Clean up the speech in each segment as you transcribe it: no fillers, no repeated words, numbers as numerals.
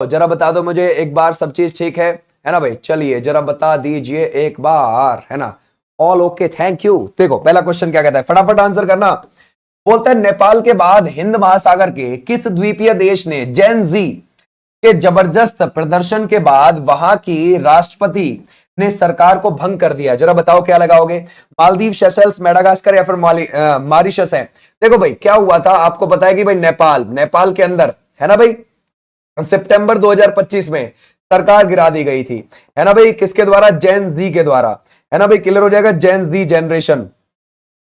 तो जरा बता दो मुझे एक बार, सब चीज ठीक है ना भाई? चलिए जरा बता दीजिए एक बार, है ना? All okay, thank you. देखो पहला क्वेश्चन क्या कहता है, फटाफट आंसर करना। बोलता है नेपाल के बाद हिंद महासागर के किस द्वीपीय देश ने जेन जी के जबरदस्त प्रदर्शन के बाद वहां की राष्ट्रपति ने सरकार को भंग कर दिया? जरा बताओ क्या लगाओगे? मालदीव, सेशल्स, मेडागास्कर या फिर मॉरिशस है? देखो भाई क्या हुआ था, आपको पता है कि भाई नेपाल के अंदर, है ना भाई, सितंबर 2025 में सरकार गिरा दी गई थी, है ना भाई? किसके द्वारा? जेन जी के द्वारा, है ना भाई? क्लियर हो जाएगा, जेन जी जनरेशन।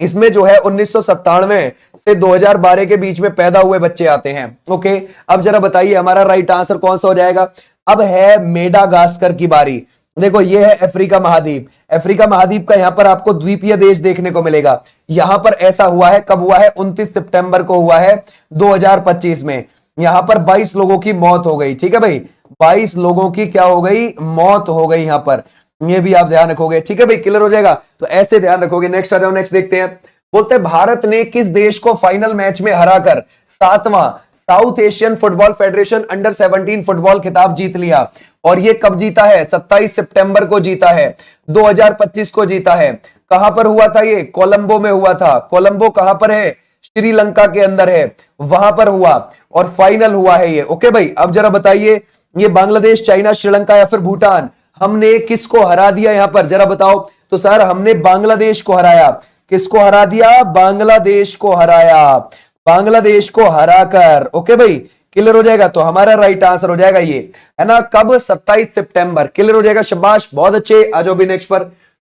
इसमें जो है 1997 से 2012 के बीच में पैदा हुए बच्चे आते हैं। ओके, अब जरा बताइए हमारा राइट आंसर कौन सा हो जाएगा? अब है मेडागास्कर की बारी। देखो ये है अफ्रीका महाद्वीप, अफ्रीका महाद्वीप का यहां पर आपको द्वीपीय देश देखने को मिलेगा। यहां पर ऐसा हुआ है, कब हुआ है? 29 सितंबर को हुआ है 2025 में। यहां पर 22 लोगों की मौत हो गई, ठीक है भाई? 22 लोगों की क्या हो गई? मौत हो गई यहां पर। ये भी आप ध्यान रखोगे, ठीक है भाई? क्लियर हो जाएगा, तो ऐसे ध्यान रखोगे। नेक्स्ट आ जाओ, नेक्स्ट देखते हैं। बोलते हैं भारत ने किस देश को फाइनल मैच में हराकर 7वां South Asian Football Federation under 17 football खिताब जीत लिया? और ये कब जीता है? 27 सितंबर को जीता है, 2025 को जीता है। कहां पर हुआ था ये? कोलंबो में हुआ था। कोलंबो कहां पर है? श्रीलंका के अंदर है, वहां पर हुआ और फाइनल हुआ है ये। ओके भाई, अब जरा बताइए, ये बांग्लादेश, चाइना, श्रीलंका या फिर भूटान, हमने किसको हरा दिया यहां पर? जरा बताओ। तो सर हमने बांग्लादेश को हराया। किसको हरा दिया? बांग्लादेश को हराया, बांग्लादेश को हराकर। ओके भाई, क्लियर हो जाएगा, तो हमारा राइट आंसर हो जाएगा ये, है ना? कब? 27 सितंबर। क्लियर हो जाएगा, शाबाश, बहुत अच्छे। आ जाओ भी नेक्स्ट पर।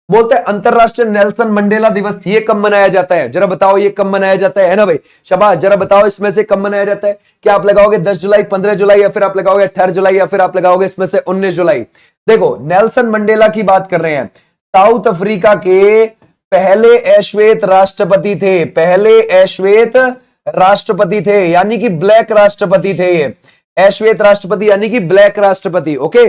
बोलते हैं अंतरराष्ट्रीय नेल्सन मंडेला दिवस ये कब मनाया जाता है? जरा बताओ ये कब मनाया जाता है ना भाई? शाबाश, जरा बताओ इसमें से कब मनाया जाता है? क्या आप लगाओगे 10 जुलाई, 15 जुलाई, या फिर आप लगाओगे 18 जुलाई, या फिर आप लगाओगे इसमें से 19 जुलाई? देखो नेल्सन मंडेला की बात कर रहे हैं, साउथ अफ्रीका के पहले अश्वेत राष्ट्रपति थे, पहले अश्वेत राष्ट्रपति थे, यानी कि ब्लैक राष्ट्रपति थे ये। अश्वेत राष्ट्रपति यानी कि ब्लैक राष्ट्रपति। ओके,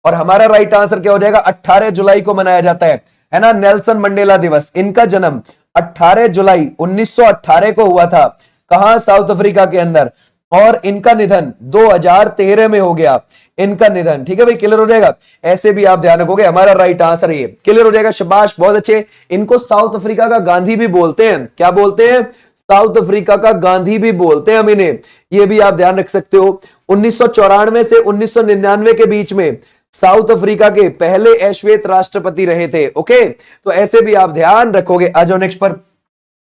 और हमारा राइट आंसर क्या हो जाएगा? 18 जुलाई को मनाया जाता है ना, नेल्सन मंडेला दिवस। इनका जन्म 18 जुलाई 1918 को हुआ था। कहां? साउथ अफ्रीका के अंदर। और इनका निधन 2013 में हो गया, इनका निधन। ठीक है भाई, क्लियर हो जाएगा। ऐसे भी आप ध्यान रखोगे, हमारा राइट आंसर ये क्लियर हो जाएगा। शाबाश, बहुत अच्छे। इनको साउथ अफ्रीका का गांधी भी बोलते हैं। क्या बोलते हैं? साउथ अफ्रीका का गांधी भी बोलते हैं हम इन्हें, ये भी आप ध्यान रख सकते हो। 1994 से 1999 के बीच में साउथ अफ्रीका के पहले अश्वेत राष्ट्रपति रहे थे। ओके, तो ऐसे भी आप ध्यान रखोगे। आ जाओ नेक्स्ट पर।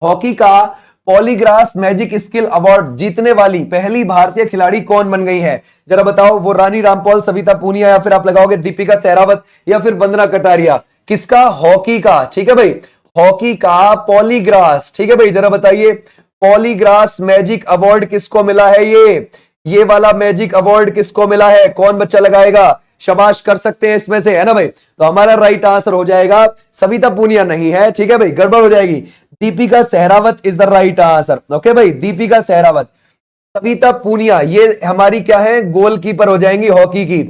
हॉकी का पॉलीग्रास मैजिक स्किल अवार्ड जीतने वाली पहली भारतीय खिलाड़ी कौन बन गई है? जरा बताओ। वो रानी रामपॉल, सविता पूनिया, या फिर आप लगाओगे दीपिका सहरावत, या फिर वंदना कटारिया? किसका? हॉकी का। ठीक है भाई, हॉकी का पॉलीग्रास। ठीक है भाई, जरा बताइए पॉलीग्रास मैजिक अवार्ड किसको मिला है? ये वाला मैजिक अवार्ड किसको मिला है? कौन बच्चा लगाएगा? शाबाश, कर सकते हैं इसमें से, है ना भाई? तो हमारा राइट आंसर हो जाएगा, सविता पूनिया नहीं है। ठीक है भाई, गड़बड़ हो जाएगी। Deepika Sehrawat is the right answer. Okay भाई, दीपिका सहरावत। सविता पूनिया ये हमारी क्या है? गोलकीपर हो जाएंगी हॉकी की,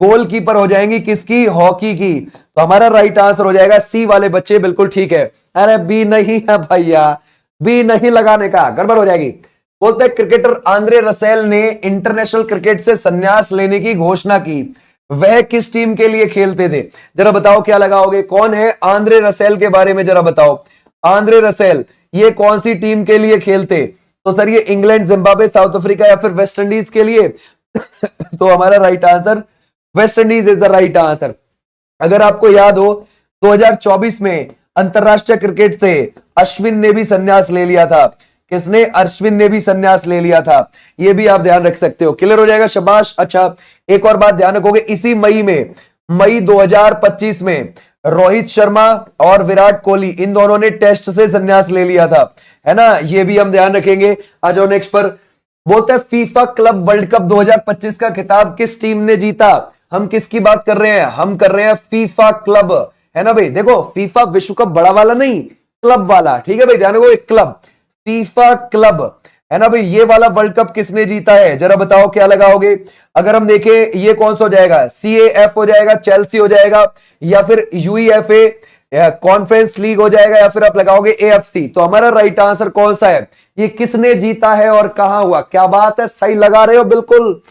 गोलकीपर हो जाएंगी किसकी? हॉकी की। तो हमारा राइट आंसर हो जाएगा सी वाले बच्चे, बिल्कुल ठीक है। अरे बी नहीं है भैया, बी नहीं लगाने का, गड़बड़ हो जाएगी। बोलते हैं क्रिकेटर आंद्रे रसेल ने इंटरनेशनल क्रिकेट से संन्यास लेने की घोषणा की, वह किस टीम के लिए खेलते थे? जरा बताओ क्या लगाओगे? कौन है आंद्रे रसेल के बारे में जरा बताओ। आंद्रे रसेल ये कौन सी टीम के लिए खेलते? तो सर ये इंग्लैंड, जिम्बाब्वे, साउथ अफ्रीका या फिर वेस्ट इंडीज के लिए। तो हमारा right answer West Indies is the right answer. अगर आपको याद हो 2024 में अंतरराष्ट्रीय क्रिकेट से अश्विन ने भी संन्यास ले लिया था। किसने? अश्विन ने भी संन्यास ले लिया था, ये भी आप ध्यान रख सकते हो। क्लियर हो जाएगा, शाबाश। अच्छा, एक और बात ध्यान रखोगे, इसी मई 2025 में रोहित शर्मा और विराट कोहली इन दोनों ने टेस्ट से संन्यास ले लिया था, है ना? ये भी हम ध्यान रखेंगे। आ जाओ नेक्स्ट पर। बोलते हैं फीफा क्लब वर्ल्ड कप 2025 का खिताब किस टीम ने जीता? हम किसकी बात कर रहे हैं? हम कर रहे हैं फीफा क्लब, है ना भाई? देखो फीफा विश्व कप बड़ा वाला नहीं, क्लब वाला। ठीक है भाई, ध्यान रखो, एक क्लब, फीफा क्लब, है ना भाई? ये वाला वर्ल्ड कप किसने जीता है? जरा बताओ क्या लगाओगे? अगर हम देखें ये कौन सा हो जाएगा? CAF हो जाएगा, चेल्सी हो जाएगा, या फिर UEFA कॉन्फ्रेंस लीग हो जाएगा, या फिर आप लगाओगे AFC। तो हमारा राइट आंसर कौन सा है? ये किसने जीता है और कहां हुआ? क्या बात है, सही लगा रहे हो बिल्कुल।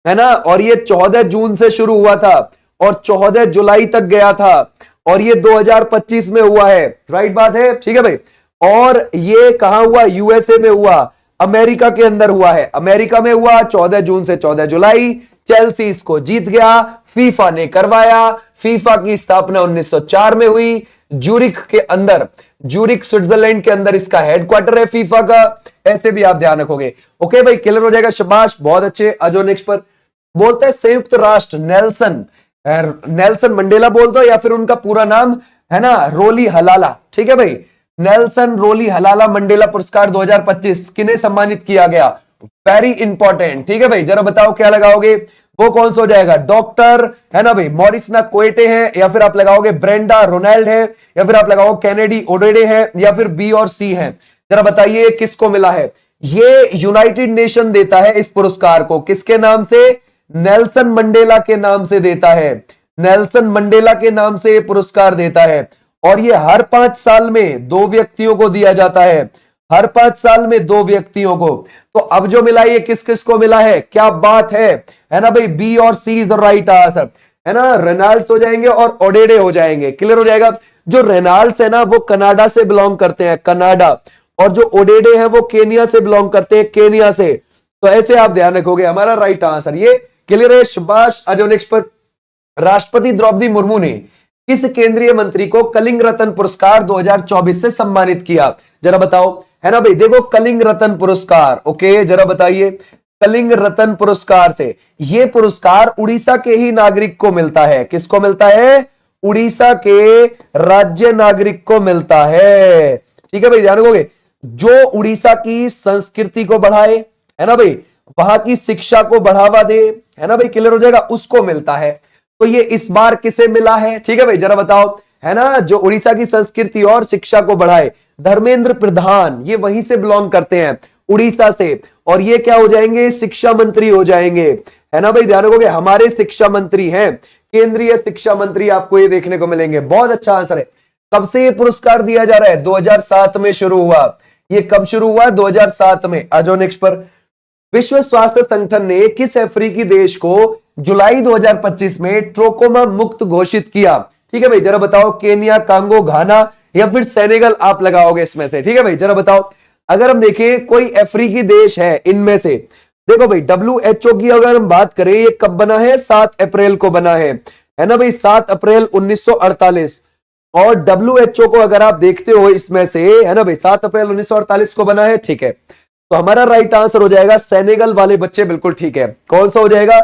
है ना, और ये 14 जून से शुरू हुआ था और 14 जुलाई तक गया था और ये 2025 में हुआ है। राइट बात है, ठीक है भाई। और ये कहां हुआ? यूएसए में हुआ, अमेरिका के अंदर हुआ है। अमेरिका में हुआ 14 जून से 14 जुलाई। चेल्सी इसको जीत गया, फीफा ने करवाया। फीफा की स्थापना 1904 में हुई, जूरिक के अंदर, जूरिक स्विट्जरलैंड के अंदर इसका हेडक्वार्टर है फीफा का। ऐसे भी आप ध्यान रखोगे। ओके भाई, क्लियर हो जाएगा, शाबाश, बहुत अच्छे। अजो नेक्स्ट पर बोलते हैं संयुक्त राष्ट्र नेल्सन मंडेला बोल दो या फिर उनका पूरा नाम है ना रोली हलाला, ठीक है भाई। नेल्सन रोली हलाला मंडेला पुरस्कार 2025 किन्हें सम्मानित किया गया? वेरी इंपॉर्टेंट, ठीक है भाई। जरा बताओ क्या लगाओगे, वो कौन सा हो जाएगा? डॉक्टर है ना भाई मॉरिसना कोएटे है, या फिर आप लगाओगे ब्रेंडा रोनाल्ड है, या फिर आप लगाओ कैनेडी ओडेडे है, या फिर बी और सी है? जरा बताइए किसको मिला है? ये यूनाइटेड नेशन देता है इस पुरस्कार को, किसके नाम से? नेल्सन मंडेला के नाम से देता है। नेल्सन मंडेला के नाम से ये पुरस्कार देता है और ये हर 5 साल में 2 व्यक्तियों को दिया जाता है, हर 5 साल में 2 व्यक्तियों को। तो अब जो मिला ये किस किस को मिला है? क्या बात है ना भाई, बी और सी इज द राइट आंसर, है ना। रेनाल्ड्स हो जाएंगे और ओडेडे हो जाएंगे, क्लियर हो जाएगा। जो रेनाल्ड्स है ना वो कनाडा से बिलोंग करते हैं, कनाडा, और जो ओडेडे है वो केनिया से बिलोंग करते हैं, केनिया से। तो ऐसे आप ध्यान रखोगे, हमारा राइट आंसर ये क्लियर है, शाबाश। आ जाओ नेक्स्ट पर। राष्ट्रपति द्रौपदी मुर्मू ने किस केंद्रीय मंत्री को कलिंग रत्न पुरस्कार 2024 से सम्मानित किया? जरा बताओ, है ना भाई। देखो कलिंग रत्न पुरस्कार, ओके, जरा बताइए। कलिंग रत्न पुरस्कार से, ये पुरस्कार उड़ीसा के ही नागरिक को मिलता है। किसको मिलता है? उड़ीसा के राज्य नागरिक को मिलता है, ठीक है भाई, ध्यान रखोगे। जो उड़ीसा की संस्कृति को बढ़ाए, है ना भाई, वहां की शिक्षा को बढ़ावा दे, है ना भाई, क्लियर हो जाएगा, उसको मिलता है। तो ये इस बार किसे मिला है? ठीक है भाई, जरा बताओ, है ना, जो उड़ीसा की संस्कृति और शिक्षा को बढ़ाए, धर्मेंद्र प्रधान, ये वहीं से बिलोंग करते हैं, उड़ीसा से, और ये क्या हो जाएंगे? शिक्षा मंत्री हो जाएंगे, है ना भाई, ध्यान रखोगे। हमारे शिक्षा मंत्री हैं, केंद्रीय शिक्षा मंत्री, आपको ये देखने को मिलेंगे। बहुत अच्छा आंसर है। कब से ये पुरस्कार दिया जा रहा है? 2007 में शुरू हुआ। ये कब शुरू हुआ? 2007 में। आ जाओ नेक्स्ट पर। विश्व स्वास्थ्य संगठन ने किस अफ्रीकी देश को जुलाई 2025 में ट्रोकोमा मुक्त घोषित किया? ठीक है भाई, जरा बताओ। केनिया, कांगो, घाना या फिर सेनेगल आप लगाओगे इसमें से, ठीक है भाई, जरा बताओ। अगर हम देखें कोई अफ्रीकी देश है इनमें से, देखो भाई WHO की अगर हम बात करें, ये कब बना है? 7 अप्रैल को बना है ना भाई, 7 अप्रैल 1948। और WHO को अगर आप देखते हो इसमें से, है ना भाई, 7 अप्रैल 1948 को बना है, ठीक है। तो हमारा राइट आंसर हो जाएगा सेनेगल वाले बच्चे, बिल्कुल ठीक है। कौन सा हो जाएगा?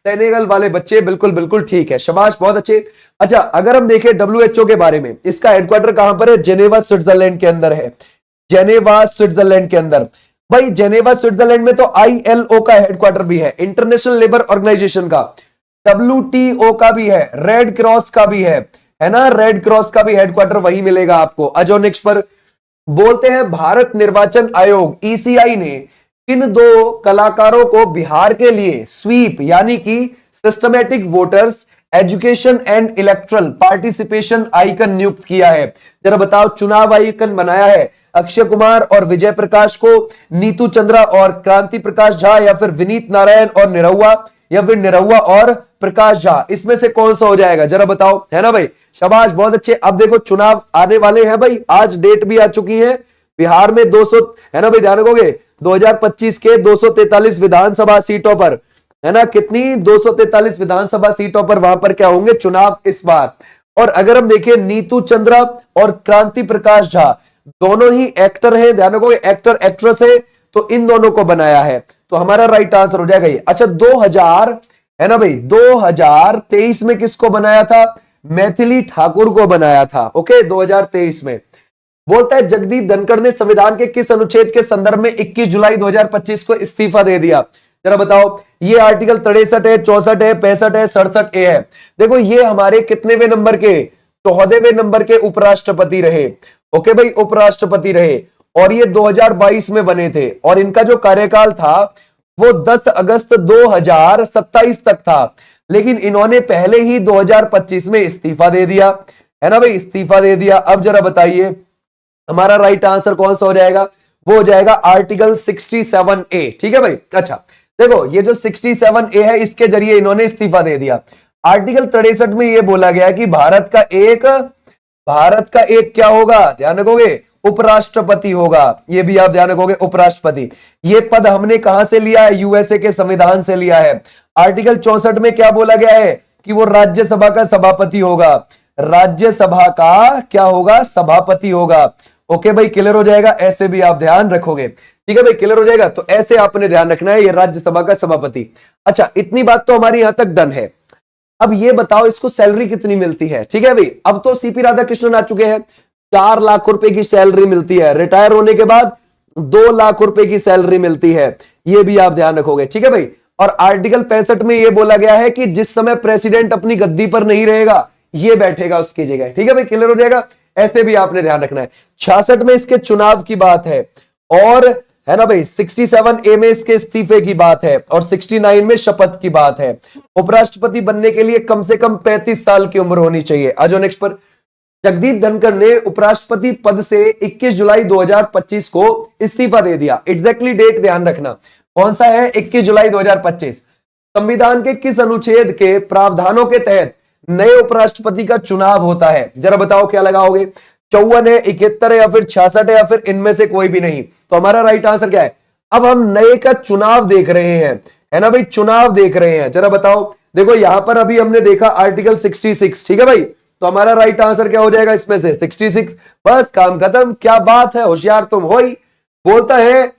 सेनेगल वाले बच्चे, बिल्कुल बिल्कुल ठीक है, शाबाश, बहुत अच्छे। अच्छा, अगर हम देखें WHO के बारे में, इसका हेडक्वार्टर कहां पर है? जेनेवा स्विट्जरलैंड के अंदर है, जेनेवा स्विट्जरलैंड के अंदर। भाई जेनेवा स्विट्जरलैंड में तो ILO का हेडक्वार्टर भी है, इंटरनेशनल लेबर ऑर्गेनाइजेशन का, WTO का भी है, रेड क्रॉस का भी है ना, रेड क्रॉस का भी हेडक्वार्टर वही मिलेगा आपको। अजो नेक्स्ट पर बोलते हैं भारत निर्वाचन आयोग ECI ने किन 2 कलाकारों को बिहार के लिए स्वीप यानी कि systematic voters education and electoral participation icon नियुक्त किया है? जरा बताओ, चुनाव आइकन बनाया है अक्षय कुमार और विजय प्रकाश को, नीतू चंद्रा और क्रांति प्रकाश झा, या फिर विनीत नारायण और निरहुआ, या फिर निरहुआ और प्रकाश झा? इसमें से कौन सा हो जाएगा? जरा बताओ, है ना भाई, शाबाश, बहुत अच्छे। अब देखो चुनाव आने वाले हैं भाई, आज डेट भी आ चुकी है। बिहार में 200, है ना भाई, ध्यान रखोगे, 2025 के 243 विधानसभा सीटों पर, है ना, कितनी? 243 विधानसभा सीटों पर वहां पर क्या होंगे? चुनाव इस बार। और अगर हम देखें नीतू चंद्रा और क्रांति प्रकाश झा दोनों ही एक्टर हैं, ध्यान रखोगे, एक्टर एक्ट्रेस है, तो इन दोनों को बनाया है। तो हमारा राइट आंसर हो जाएगा ये। अच्छा, 2000, है ना भाई, 2023 में किसको बनाया था? मैथिली ठाकुर को बनाया था, ओके, 2023 में। बोलता है जगदीप धनखड़ ने संविधान के किस अनुच्छेद के संदर्भ में 21 जुलाई 2025 को इस्तीफा दे दिया? जरा बताओ। ये आर्टिकल 63 है, 64 है, 65 है, 67A है। देखो ये हमारे कितनेवें नंबर के? 14वें नंबर के उपराष्ट्रपति रहे, ओके भाई, उपराष्ट्रपति रहे, और ये 2022 में बने थे, और इनका जो कार्यकाल था वो 10 अगस्त 2027 तक था, लेकिन इन्होंने पहले ही 2025 में इस्तीफा दे दिया, है ना भाई, इस्तीफा दे दिया। अब जरा बताइए हमारा राइट आंसर कौन सा हो जाएगा? वो हो जाएगा आर्टिकल 67A, ठीक है भाई। अच्छा, देखो ये जो 67A है इसके जरिए इन्होंने इस्तीफा दे दिया। आर्टिकल 63 में ये बोला गया कि भारत का एक क्या होगा, ध्यान रखोगे, उपराष्ट्रपति होगा। ये भी आप ध्यान रखोगे, उपराष्ट्रपति। ये पद हमने कहां से लिया है, यूएसए के संविधान से लिया है। आर्टिकल 64 में क्या बोला गया है कि वो राज्यसभा का सभापति होगा, राज्यसभा का क्या होगा, सभापति होगा। ओके भाई, क्लियर हो जाएगा, ऐसे भी आप ध्यान रखोगे। ठीक है भाई, क्लियर हो जाएगा। तो ऐसे आपने ध्यान रखना है, ये राज्यसभा का सभापति। अच्छा, इतनी बात तो हमारी यहां तक डन है। अब ये बताओ इसको सैलरी कितनी मिलती है। ठीक है भाई, अब तो सीपी राधाकृष्णन आ चुके हैं, 4 लाख रुपए की सैलरी मिलती है, रिटायर होने के बाद 2 लाख रुपए की सैलरी मिलती है, ये भी आप ध्यान रखोगे। ठीक है भाई, और आर्टिकल 65 में यह बोला गया है कि जिस समय प्रेसिडेंट अपनी गद्दी पर नहीं रहेगा, ये बैठेगा उसकी जगह। ठीक है भाई, क्लियर हो जाएगा, ऐसे भी आपने ध्यान रखना है। 66 में इसके चुनाव की बात है, और है ना भाई 67A में इसके इस्तीफे की बात है, और 69 में शपथ की बात है। उपराष्ट्रपति बनने के लिए कम से कम 35 साल की उम्र होनी चाहिए। आ जाओ नेक्स्ट पर। जगदीप धनखड़ ने उपराष्ट्रपति पद से 21 जुलाई 2025 को इस्तीफा दे दिया। एग्जैक्टली डेट ध्यान रखना, कौन सा है, 21 जुलाई 2025। संविधान के किस अनुच्छेद के प्रावधानों के तहत नए उपराष्ट्रपति का चुनाव होता है, जरा बताओ क्या लगाओगे। 54 है, 71 है, या फिर 66 है, या फिर इनमें से कोई भी नहीं। तो हमारा राइट आंसर क्या है। अब हम नए का चुनाव देख रहे हैं, है ना भाई, चुनाव देख रहे हैं। जरा बताओ, देखो यहां पर अभी हमने देखा आर्टिकल 66। ठीक है भाई, तो हमारा राइट आंसर क्या हो जाएगा इसमें से, 66। बस काम खत्म। क्या बात है, होशियार तुम हो ही। बोलता है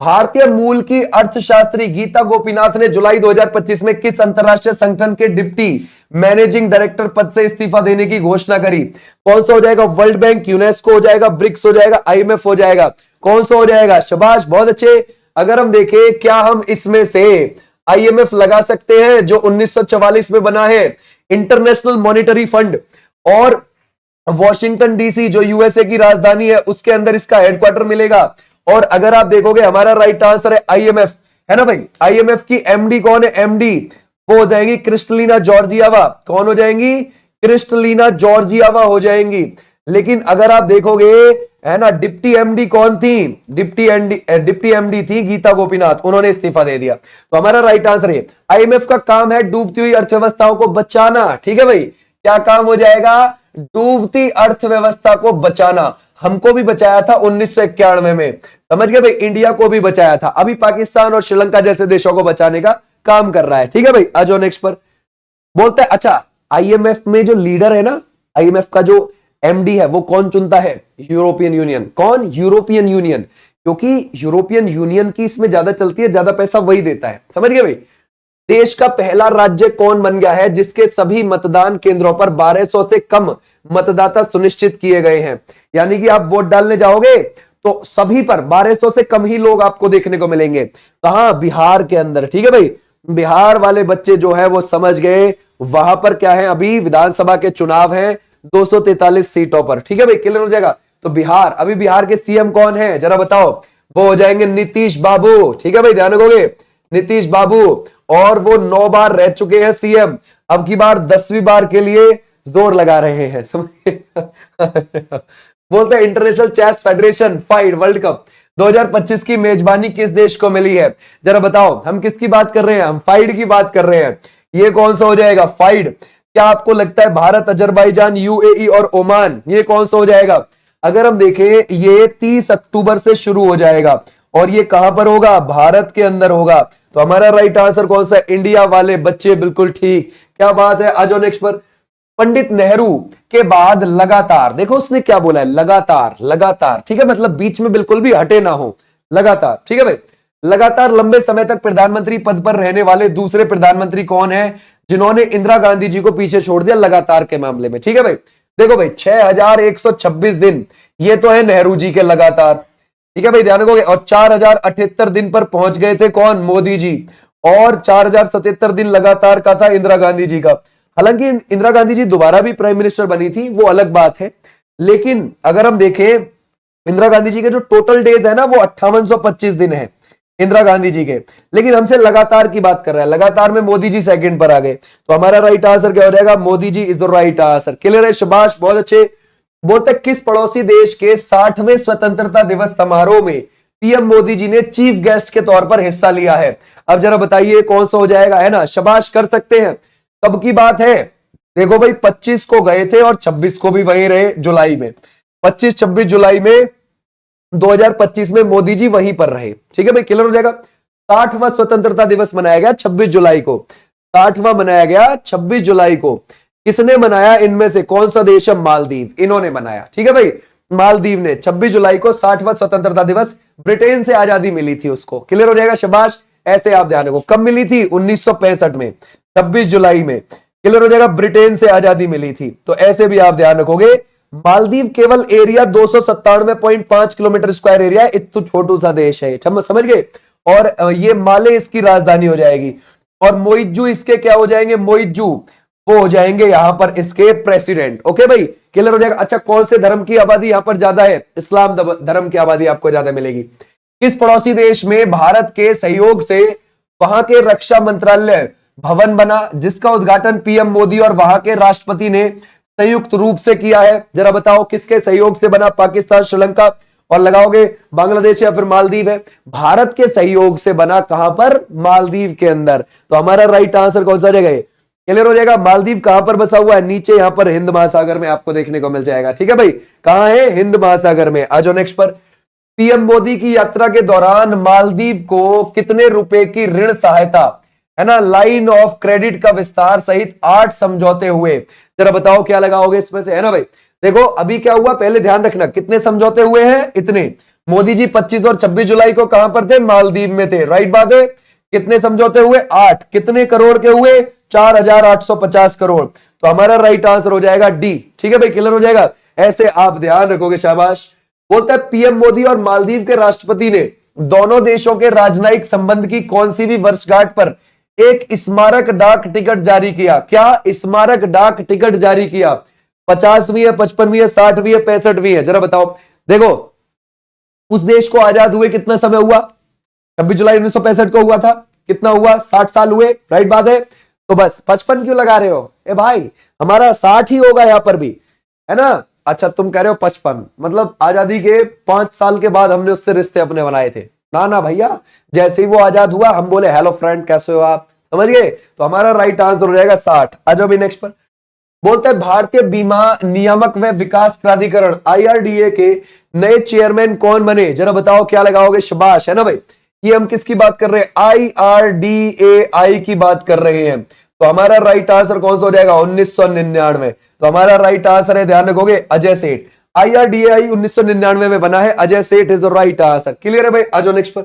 भारतीय मूल की अर्थशास्त्री गीता गोपीनाथ ने जुलाई 2025 में किस अंतरराष्ट्रीय संगठन के डिप्टी मैनेजिंग डायरेक्टर पद से इस्तीफा देने की घोषणा करी। कौन सा हो जाएगा, वर्ल्ड बैंक, यूनेस्को हो जाएगा, ब्रिक्स हो जाएगा, आईएमएफ हो जाएगा, कौन सा हो जाएगा। शाबाश, बहुत अच्छे। अगर हम देखें क्या हम इसमें से आईएमएफ लगा सकते हैं जो 1944 में बना है, इंटरनेशनल मॉनिटरी फंड, और वॉशिंगटन डीसी जो यूएसए की राजधानी है उसके अंदर इसका हेडक्वार्टर मिलेगा। और अगर आप देखोगे हमारा राइट आंसर है आईएमएफ, है ना भाई। आईएमएफ की एमडी कौन है, एमडी वो हो जाएंगी क्रिस्टलिना जॉर्जियावा। कौन हो जाएंगी, क्रिस्टलिना जॉर्जियावा हो जाएंगी। लेकिन अगर आप देखोगे, है ना, डिप्टी एमडी कौन थी, डिप्टी एमडी थी गीता गोपीनाथ, उन्होंने इस्तीफा दे दिया। तो हमारा राइट आंसर है आईएमएफ का काम है डूबती हुई अर्थव्यवस्थाओं को बचाना। ठीक है भाई, क्या काम हो जाएगा, डूबती अर्थव्यवस्था को बचाना। हमको भी बचाया था 1991 में, समझ गए भाई, इंडिया को भी बचाया था। अभी पाकिस्तान और श्रीलंका जैसे देशों को बचाने का काम कर रहा है। ठीक है भाई, आ जाओ नेक्स्ट पर। बोलता है अच्छा, आईएमएफ में जो लीडर है ना, आईएमएफ का जो एमडी है वो कौन चुनता है, यूरोपियन यूनियन। कौन, यूरोपियन यूनियन, क्योंकि यूरोपियन यूनियन की इसमें ज्यादा चलती है, ज्यादा पैसा वही देता है, समझ गए भाई। देश का पहला राज्य कौन बन गया है जिसके सभी मतदान केंद्रों पर 1200 से कम मतदाता सुनिश्चित किए गए हैं। यानी कि आप वोट डालने जाओगे तो सभी पर 1200 से कम ही लोग आपको देखने को मिलेंगे। कहां, बिहार के अंदर। ठीक है भाई, बिहार वाले बच्चे जो है वो समझ गए, वहां पर क्या है, अभी विधानसभा के चुनाव हैं 243 सीटों पर। ठीक है भाई, क्लियर हो जाएगा। तो बिहार, अभी बिहार के सीएम कौन है जरा बताओ, वो हो जाएंगे नीतीश बाबू। ठीक है भाई, ध्यान रखोगे, नीतीश बाबू। और वो 9 बार रह चुके हैं सीएम, अब की बार 10वीं बार के लिए जोर लगा रहे हैं, समझ। बोलते हैं international chess federation FIDE world cup 2025 की मेजबानी किस देश को मिली है, जरा बताओ। हम किसकी बात कर रहे हैं, हम फाइड की बात कर रहे हैं। ये कौन सा हो जाएगा, फाइड। क्या आपको लगता है भारत, अजरबैजान, यूएई और ओमान, ये कौन सा हो जाएगा। अगर हम देखें ये 30 अक्टूबर से शुरू हो जाएगा, और ये कहां पर होगा, भारत के अंदर होगा। तो हमारा राइट आंसर कौन सा है, इंडिया वाले बच्चे, बिल्कुल ठीक, क्या बात है। आ जाओ नेक्स्ट पर। पंडित नेहरू के बाद लगातार, देखो उसने क्या बोला है, लगातार, लगातार। ठीक है, मतलब बीच में बिल्कुल भी हटे ना हो, लगातार। ठीक है भाई, लगातार लंबे समय तक प्रधानमंत्री पद पर रहने वाले दूसरे प्रधानमंत्री कौन है जिन्होंने इंदिरा गांधी जी को पीछे छोड़ दिया लगातार के मामले में। ठीक है भाई, देखो भाई 6126 दिन, ये तो है नेहरू जी के लगातार। ठीक है भाई, ध्यान रखोगे। और 4078 दिन पर पहुंच गए थे कौन, मोदी जी। और 4077 दिन लगातार का था इंदिरा गांधी जी का। हालांकि इंदिरा गांधी जी दोबारा भी प्राइम मिनिस्टर बनी थी, वो अलग बात है। लेकिन अगर हम देखें इंदिरा गांधी जी के जो टोटल डेज है ना, वो 5825 दिन है इंदिरा गांधी जी के। लेकिन हमसे लगातार की बात कर रहा है, लगातार में मोदी जी सेकंड पर आ गए। तो हमारा राइट आंसर क्या हो जाएगा, Modi ji is the right answer. Clear है, शाबाश, बहुत अच्छे। बोलते किस पड़ोसी देश के 60वें स्वतंत्रता दिवस समारोह में पीएम मोदी जी ने चीफ गेस्ट के तौर पर हिस्सा लिया है। अब जरा बताइए कौन सा हो जाएगा, है ना, शाबाश, कर सकते हैं। कब की बात है, देखो भाई 25 को गए थे और 26 को भी वहीं रहे, जुलाई में, 25-26 जुलाई में 2025 में मोदी जी वहीं पर रहे। ठीक है भाई, क्लियर हो जाएगा। 60वां स्वतंत्रता दिवस मनाया गया 26 जुलाई को, 60वां मनाया गया 26 जुलाई को। किसने मनाया इनमें से, कौन सा देश है, मालदीव, इन्होंने मनाया। ठीक है भाई, मालदीव ने 26 जुलाई को 60वां स्वतंत्रता दिवस, ब्रिटेन से आजादी मिली थी उसको। क्लियर हो जाएगा, शाबाश। ऐसे आप ध्यान रखो, कब मिली थी, 1965 में, 26 जुलाई में। क्लियर हो जाएगा, ब्रिटेन से आजादी मिली थी। तो ऐसे भी आप ध्यान रखोगे। मालदीव केवल एरिया 297.5 किलोमीटर स्क्वायर एरिया है, इतना छोटू सा देश है, समझ गए। और ये माले इसकी राजधानी हो जाएगी, और मोइजू इसके क्या हो जाएंगे, मोइजू वो हो जाएंगे यहां पर इसके प्रेसिडेंट। ओके भाई, क्लियर हो जाएगा। अच्छा, कौन से धर्म की आबादी यहां पर ज्यादा है, इस्लाम धर्म की आबादी आपको ज्यादा मिलेगी। किस पड़ोसी देश में भारत के सहयोग से वहां के रक्षा मंत्रालय भवन बना, जिसका उद्घाटन पीएम मोदी और वहां के राष्ट्रपति ने संयुक्त रूप से किया है। जरा बताओ किसके सहयोग से बना, पाकिस्तान, श्रीलंका और लगाओगे बांग्लादेश या फिर मालदीव है। भारत के सहयोग से बना, कहां पर, मालदीव के अंदर। तो हमारा राइट आंसर कौन सा जगह है, क्लियर हो जाएगा। मालदीव कहां पर बसा हुआ है, नीचे यहां पर हिंद महासागर में आपको देखने को मिल जाएगा। ठीक है भाई, कहां है, हिंद महासागर में। आ जाओ नेक्स्ट पर। पीएम मोदी की यात्रा के दौरान मालदीव को कितने रुपए की ऋण सहायता, है ना, लाइन ऑफ क्रेडिट का विस्तार सहित 8 समझौते हुए। जरा बताओ क्या लगाओगे इसमें से, है ना भाई। देखो अभी क्या हुआ, पहले ध्यान रखना, कितने समझौते हुए हैं, इतने। मोदी जी 25 और 26 जुलाई को कहां पर थे, मालदीव में थे, राइट बात है। कितने समझौते हुए, 8। कितने करोड़ के हुए, 4850 करोड़। तो हमारा राइट आंसर हो जाएगा डी। ठीक है भाई, क्लियर हो जाएगा। ऐसे आप ध्यान रखोगे, शाबाश। बोलता है पीएम मोदी और मालदीव के राष्ट्रपति ने दोनों देशों के राजनयिक संबंध की कौन सी भी वर्षगांठ पर एक स्मारक डाक टिकट जारी किया। क्या स्मारक डाक टिकट जारी किया, 50वीं है, 55वीं है, 60वीं है, 65वीं है, जरा बताओ। देखो उस देश को आजाद हुए कितना समय हुआ, 26 जुलाई 1965 को हुआ था, कितना हुआ, 60 साल हुए, राइट बात है। तो बस 55 क्यों लगा रहे हो, ए भाई हमारा 60 ही होगा यहां पर भी, है ना। अच्छा तुम कह रहे हो 55, मतलब आजादी के 5 साल के बाद हमने उससे रिश्ते अपने बनाए थे। ना ना भैया, जैसे ही वो आजाद हुआ हम बोले हेलो फ्रेंड कैसे हो आप, समझ गए। तो हमारा राइट आंसर हो जाएगा 60। आ जाओ भी नेक्स्ट पर। बोलते हैं भारतीय बीमा नियामक व विकास प्राधिकरण IRDA के नए चेयरमैन कौन बने, जरा बताओ क्या लगाओगे, शाबाश, है ना भाई। ये हम किसकी बात कर रहे हैं, IRDAI की बात कर रहे हैं। तो हमारा राइट आंसर कौन सा हो जाएगा, 1999। तो हमारा राइट आंसर है, ध्यान रखोगे, अजय सेठ। IRDAI 1999 में बना है, अजय सेठ is the right answer. Clear है भाई, आ जाओ नेक्स्ट पर।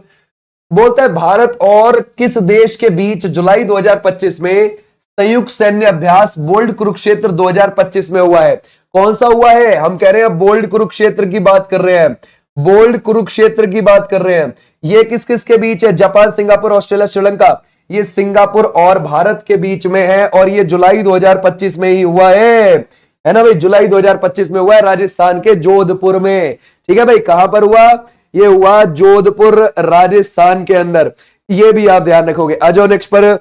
बोलता है भारत और किस देश के बीच जुलाई 2025 में संयुक्त सैन्य अभ्यास बोल्ड कुरुक्षेत्र 2025 में हुआ है। कौन सा हुआ है, हम कह रहे हैं बोल्ड कुरुक्षेत्र की बात कर रहे हैं, बोल्ड कुरुक्षेत्र की बात कर रहे हैं। ये किस किस के बीच है, जापान, सिंगापुर, ऑस्ट्रेलिया, श्रीलंका। ये सिंगापुर और भारत के बीच में है, और ये जुलाई 2025 में ही हुआ है ना भाई, जुलाई 2025 में हुआ है, राजस्थान के जोधपुर में। ठीक है भाई, कहां पर हुआ, ये हुआ जोधपुर राजस्थान के अंदर। ये भी आप ध्यान रखोगे। आ जाओ नेक्स्ट पर।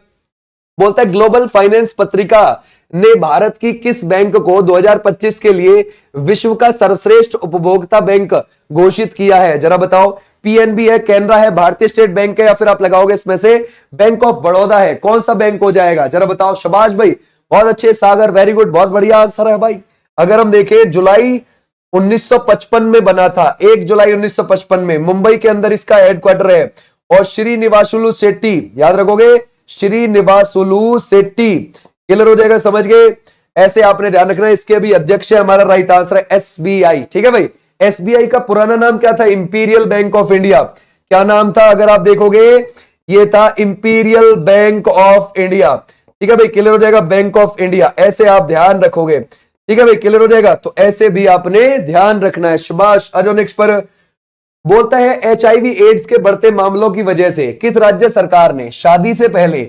बोलता है ग्लोबल फाइनेंस पत्रिका ने भारत की किस बैंक को 2025 के लिए विश्व का सर्वश्रेष्ठ उपभोक्ता बैंक घोषित किया है, जरा बताओ। पीएनबी है, कैनरा है, भारतीय स्टेट बैंक है, या फिर आप लगाओगे इसमें से बैंक ऑफ बड़ौदा है। कौन सा बैंक हो जाएगा, जरा बताओ। शाबाश भाई, बहुत अच्छे सागर, वेरी गुड, बहुत बढ़िया आंसर है भाई। अगर हम देखें जुलाई 1955 में बना था, 1 जुलाई 1955 में मुंबई के अंदर इसका हेडक्वार्टर है। और श्रीनिवासुलु शेट्टी, याद रखोगे, श्रीनिवासुलु शेट्टी। क्लियर हो जाएगा, समझ गए। ऐसे आपने ध्यान रखना, इसके भी अध्यक्ष है, हमारा राइट आंसर है SBI। ठीक है भाई, SBI का पुराना नाम क्या था, इंपीरियल बैंक ऑफ इंडिया। क्या नाम था, अगर आप देखोगे ये था इंपीरियल बैंक ऑफ इंडिया। ठीक है भाई, क्लियर हो जाएगा, बैंक ऑफ इंडिया। ऐसे आप ध्यान रखोगे, ठीक है भाई, क्लियर हो जाएगा। तो ऐसे भी आपने ध्यान रखना है, शाबाश। आ जाओ नेक्स्ट पर। बोलता है HIV एड्स के बढ़ते मामलों की वजह से किस राज्य सरकार ने शादी से पहले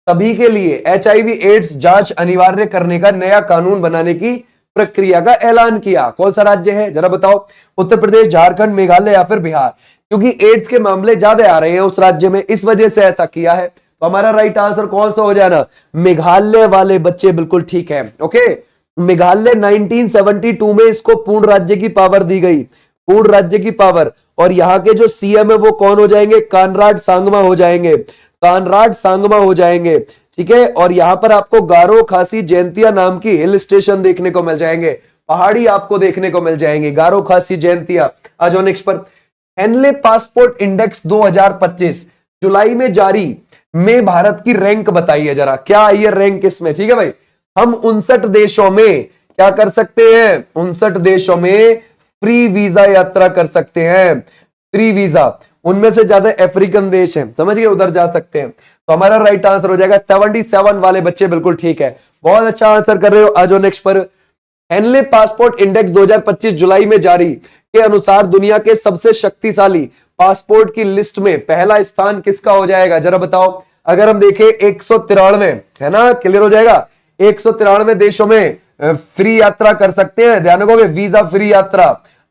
सभी के लिए HIV एड्स जांच अनिवार्य करने का नया कानून बनाने की प्रक्रिया का ऐलान किया। कौन सा राज्य है, जरा बताओ। उत्तर प्रदेश, झारखंड, मेघालय या फिर बिहार। क्योंकि एड्स के मामले ज्यादा आ रहे हैं उस राज्य में, इस वजह से ऐसा किया है। तो हमारा राइट आंसर कौन सा हो जाना, मेघालय वाले बच्चे बिल्कुल ठीक है। ओके, मेघालय 1972 में इसको पूर्ण राज्य की पावर दी गई, पूर्ण राज्य की पावर। और यहाँ के जो सीएम है वो कौन हो जाएंगे, कानराड सांगमा हो जाएंगे, कानराड सांगमा हो जाएंगे, ठीक है। और यहां पर आपको गारो खासी जयंतिया नाम की हिल स्टेशन देखने को मिल जाएंगे, पहाड़ी आपको देखने को मिल जाएंगे, गारो खासी जयंतिया। आ जाओ नेक्स्ट पर। हेनले पासपोर्ट इंडेक्स 2025 जुलाई में जारी में भारत की रैंक बताइए जरा, क्या आई है रैंक इसमें, ठीक है भाई। हम 59 देशों में क्या कर सकते हैं, 59 देशों में फ्री वीजा यात्रा कर सकते हैं, फ्री वीजा। उनमें से ज्यादा अफ्रीकन देश हैं, समझ गए, उधर जा सकते हैं। तो हमारा राइट आंसर हो जाएगा 77 वाले बच्चे, बिल्कुल ठीक है, बहुत अच्छा आंसर कर रहे हो। आ जाओ नेक्स्ट पर। हेनले पासपोर्ट इंडेक्स 2025 जुलाई में जारी के अनुसार दुनिया के सबसे शक्तिशाली पासपोर्ट की लिस्ट में पहला स्थान किसका हो जाएगा, जरा बताओ। अगर हम देखें 193 है ना, क्लियर हो जाएगा, 193 देशों में फ्री यात्रा कर सकते हैं, ध्यान रखोगे, वीजा फ्री यात्रा।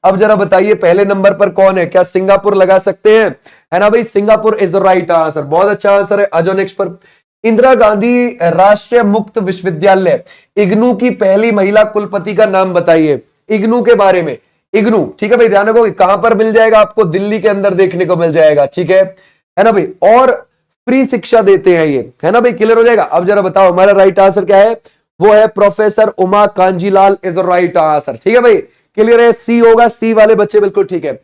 अब जरा बताइए पहले नंबर पर कौन है, क्या सिंगापुर लगा सकते हैं, है ना भाई, Singapore is the right answer, बहुत अच्छा आंसर है। आ जाओ नेक्स्ट पर। इंदिरा गांधी राष्ट्रीय मुक्त विश्वविद्यालय इग्नू की पहली महिला कुलपति का नाम बताइए, इग्नू के बारे में, इग्नू, ठीक है भाई, ध्यान रखोगे कहां पर मिल जाएगा आपको, दिल्ली के अंदर देखने को मिल जाएगा, ठीक है ना भाई। और फ्री शिक्षा देते हैं ये, है ना भाई, क्लियर हो जाएगा। अब जरा बताओ हमारा राइट आंसर क्या है, वो है professor Uma Kanjilal is the right answer, ठीक है भाई, क्लियर है, सी होगा, सी वाले बच्चे बिल्कुल ठीक है।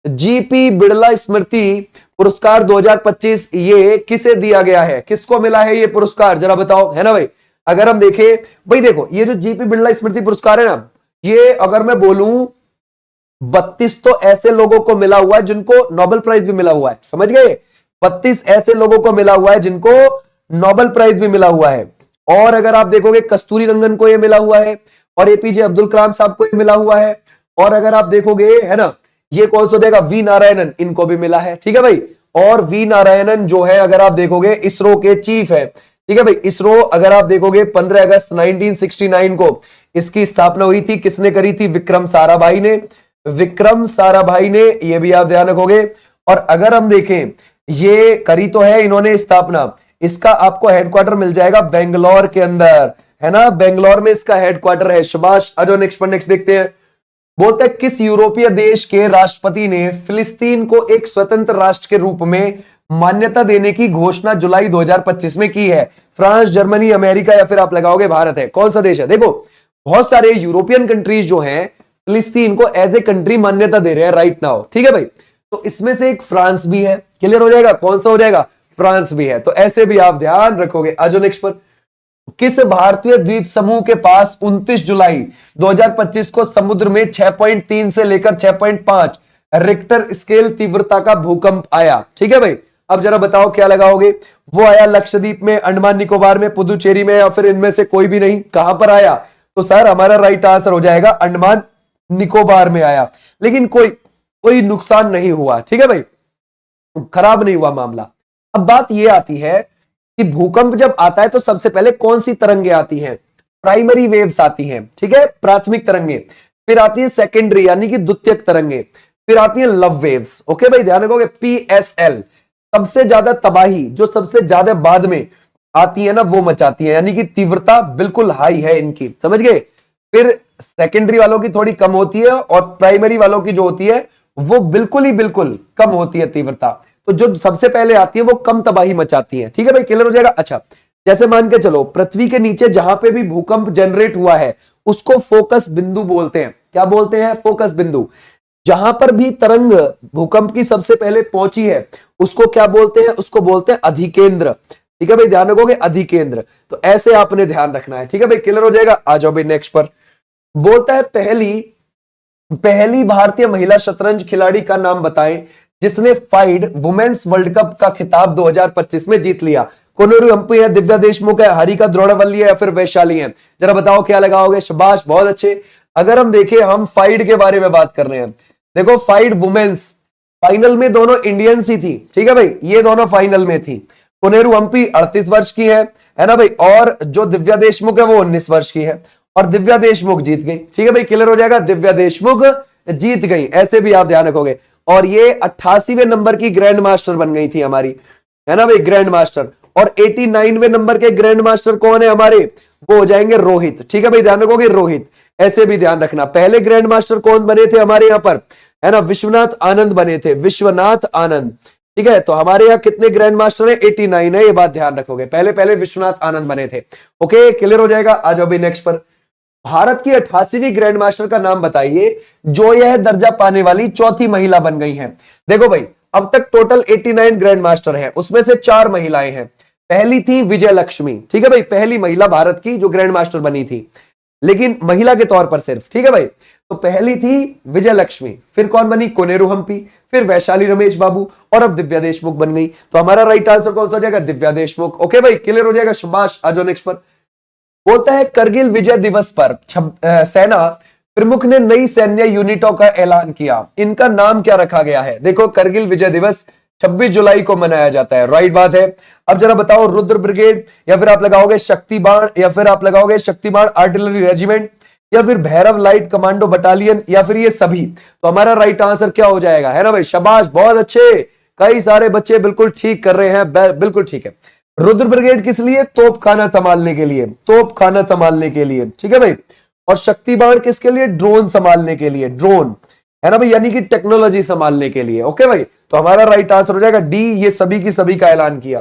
जीपी बिड़ला स्मृति पुरस्कार 2025 ये किसे दिया गया है, किसको मिला है ये पुरस्कार, जरा बताओ, है ना भाई। अगर हम देखें भाई, देखो ये जो जीपी बिड़ला स्मृति पुरस्कार है ना, ये अगर मैं बोलूं 32 तो ऐसे लोगों को मिला हुआ है जिनको नोबेल प्राइज भी मिला हुआ है, समझ गए, 32 ऐसे लोगों को मिला हुआ है जिनको नोबेल प्राइज भी मिला हुआ है। और अगर आप देखोगे कस्तूरी रंगन को ये मिला हुआ है, और एपीजे अब्दुल कलाम साहब को ये मिला हुआ है, और अगर आप देखोगे, है ना, ये कौन सा देगा, वी नारायणन, इनको भी मिला है, ठीक है भाई। और वी नारायणन जो है अगर आप देखोगे इसरो के चीफ है, ठीक है भाई। इसरो अगर आप देखोगे 15 अगस्त 1969 को इसकी स्थापना हुई थी, किसने करी थी, विक्रम साराभाई ने, विक्रम साराभाई ने, ये भी आप ध्यान रखोगे। और अगर हम देखें ये करी तो है इन्होंने स्थापना, इसका आपको हेडक्वार्टर मिल जाएगा बेंगलोर के अंदर, है ना, बेंगलोर में इसका हेडक्वार्टर है। सुभाष, अजो नेक्स्ट पर नेक्स्ट देखते हैं। बोलते हैं किस यूरोपीय देश के राष्ट्रपति ने फिलिस्तीन को एक स्वतंत्र राष्ट्र के रूप में मान्यता देने की घोषणा जुलाई 2025 में की है, फ्रांस, जर्मनी, अमेरिका, या फिर आप लगाओगे भारत है, कौन सा देश है। देखो बहुत सारे यूरोपियन कंट्रीज जो हैं फिलिस्तीन को एज ए कंट्री मान्यता दे रहे हैं राइट नाउ, ठीक है भाई। तो इसमें से एक फ्रांस भी है, क्लियर हो जाएगा, कौन सा हो जाएगा, फ्रांस भी है, तो ऐसे भी आप ध्यान रखोगे। आज नेक्स्ट पर। किस भारतीय द्वीप समूह के पास 29 जुलाई 2025 को समुद्र में 6.3 से लेकर 6.5 रिक्टर स्केल तीव्रता का भूकंप आया, ठीक है भाई। अब जरा बताओ क्या लगाओगे, वो आया लक्षद्वीप में, अंडमान निकोबार में, पुदुचेरी में, या फिर इनमें से कोई भी नहीं, कहां पर आया, तो सर हमारा राइट आंसर हो जाएगा अंडमान निकोबार में आया। लेकिन कोई नुकसान नहीं हुआ, ठीक है भाई, खराब नहीं हुआ मामला। अब बात यह आती है कि भूकंप जब आता है तो सबसे पहले कौन सी तरंगे आती हैं, प्राइमरी वेव्स आती हैं, ठीक है, प्राथमिक तरंगे, फिर आती है सेकेंडरी यानी कि द्वितीयक तरंगे, फिर आती है लव वेव्स, ओके भाई, ध्यान रखोगे, पीएसएल। सबसे ज्यादा तबाही जो सबसे ज्यादा बाद में आती है ना वो मचाती है, यानी कि तीव्रता बिल्कुल हाई है इनकी, समझ गए। फिर सेकेंडरी वालों की थोड़ी कम होती है, और प्राइमरी वालों की जो होती है वो बिल्कुल ही बिल्कुल कम होती है तीव्रता। तो जो सबसे पहले आती है वो कम तबाही मचाती है, ठीक है भाई, क्लियर हो जाएगा। अच्छा, जैसे मान के चलो पृथ्वी के नीचे जहां पे भी भूकंप जनरेट हुआ है उसको फोकस बिंदु बोलते हैं, क्या बोलते हैं, फोकस बिंदु। जहां पर भी तरंग भूकंप की सबसे पहले पहुंची है उसको क्या बोलते हैं, उसको बोलते हैं अधिकेंद्र, ठीक है भाई, ध्यान रखोगे, अधिकेंद्र। तो ऐसे आपने ध्यान रखना है, ठीक है भाई, क्लियर हो जाएगा। आ जाओ भाई नेक्स्ट पर। बोलता है पहली भारतीय महिला शतरंज खिलाड़ी का नाम बताएं जिसने फाइड वुमेन्स वर्ल्ड कप का खिताब 2025 में जीत लिया। कोनेरू हम्पी है, दिव्या देशमुख है, हरिका द्रोणावल्ली है, या फिर वैशाली है, जरा बताओ क्या लगाओगे। शाबाश, बहुत अच्छे। अगर हम देखें, हम फाइड के बारे में बात कर रहे हैं, देखो फाइड वुमेन्स फाइनल में दोनों इंडियंस ही थी, ठीक है भाई, ये दोनों फाइनल में थी। कोनेरू हम्पी 38 वर्ष की है ना भाई, और जो दिव्या देशमुख है वो 19 वर्ष की है, और दिव्या देशमुख जीत गई, ठीक है भाई, क्लियर हो जाएगा, दिव्या देशमुख जीत गई, ऐसे भी आप ध्यान रखोगे। और ये 88वें नंबर की ग्रैंड मास्टर बन गई थी हमारी, है ना भाई, ग्रैंड मास्टर। और 89वें नंबर के ग्रैंड मास्टर कौन है हमारे, वो हो जाएंगे रोहित, ठीक है भाई, ध्यान रखोगे, रोहित, ऐसे भी ध्यान रखना। पहले ग्रैंड मास्टर कौन बने थे हमारे यहां पर, है ना, विश्वनाथ आनंद बने थे, विश्वनाथ आनंद। ठीक है, तो हमारे यहाँ कितने ग्रैंड मास्टर है? 89 है, ये बात ध्यान रखोगे। पहले पहले विश्वनाथ आनंद बने थे। ओके, क्लियर हो जाएगा। आ जाओ भाई नेक्स्ट पर। भारत की 88वीं ग्रैंड मास्टर का नाम बताइए जो यह दर्जा पाने वाली चौथी महिला बन गई हैं। देखो भाई, अब तक टोटल 89 ग्रैंड मास्टर हैं, उसमें से 4 महिलाएं हैं। पहली थी विजय लक्ष्मी, ठीक है भाई, पहली महिला भारत की जो ग्रैंड मास्टर बनी थी, लेकिन महिला के तौर पर सिर्फ। ठीक है भाई, तो पहली थी विजय लक्ष्मी, फिर कौन बनी? कोनेरू हम्पी, फिर वैशाली रमेश बाबू, और अब दिव्या देशमुख बन गई। तो हमारा राइट आंसर कौन सा हो जाएगा? दिव्या देशमुख। ओके भाई, क्लियर हो जाएगा, शाबाश। आ जाओ नेक्स्ट पर। बोलता है करगिल विजय दिवस पर सेना प्रमुख ने नई सैन्य यूनिटों का ऐलान किया, इनका नाम क्या रखा गया है? देखो, करगिल विजय दिवस 26 जुलाई को मनाया जाता है, राइट बात है। अब जरा बताओ, रुद्र ब्रिगेड, या फिर आप लगाओगे शक्ति बाण, या फिर आप लगाओगे शक्ति बाण आर्टिलरी रेजिमेंट, या फिर भैरव लाइट कमांडो बटालियन, या फिर ये सभी? तो हमारा राइट आंसर क्या हो जाएगा? है ना भाई, शाबाश, बहुत अच्छे, कई सारे बच्चे बिल्कुल ठीक कर रहे हैं, बिल्कुल ठीक है। रुद्र ब्रिगेड किस लिए? तोप खाना संभालने के लिए, तोप खाना संभालने के लिए, ठीक है भाई। और शक्ति बाण किसके लिए? ड्रोन संभालने के लिए, ड्रोन, है ना भाई, यानी कि टेक्नोलॉजी संभालने के लिए। ओके भाई, तो हमारा राइट आंसर हो जाएगा डी, ये सभी की सभी का ऐलान किया।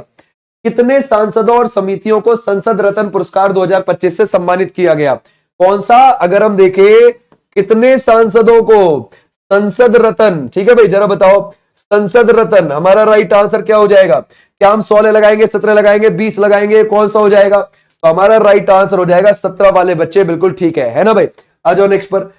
कितने सांसदों और समितियों को संसद रत्न पुरस्कार 2025 से सम्मानित किया गया? कौन सा? अगर हम देखें कितने सांसदों को संसद रत्न, ठीक है भाई, जरा बताओ, संसद रत्न, हमारा राइट आंसर क्या हो जाएगा? क्या हम 16 लगाएंगे, 17 लगाएंगे, 20 लगाएंगे, कौन सा हो जाएगा? तो हमारा राइट आंसर हो जाएगा 17 वाले बच्चे, बिल्कुल ठीक है ना भाई। आ जाओ नेक्स्ट पर।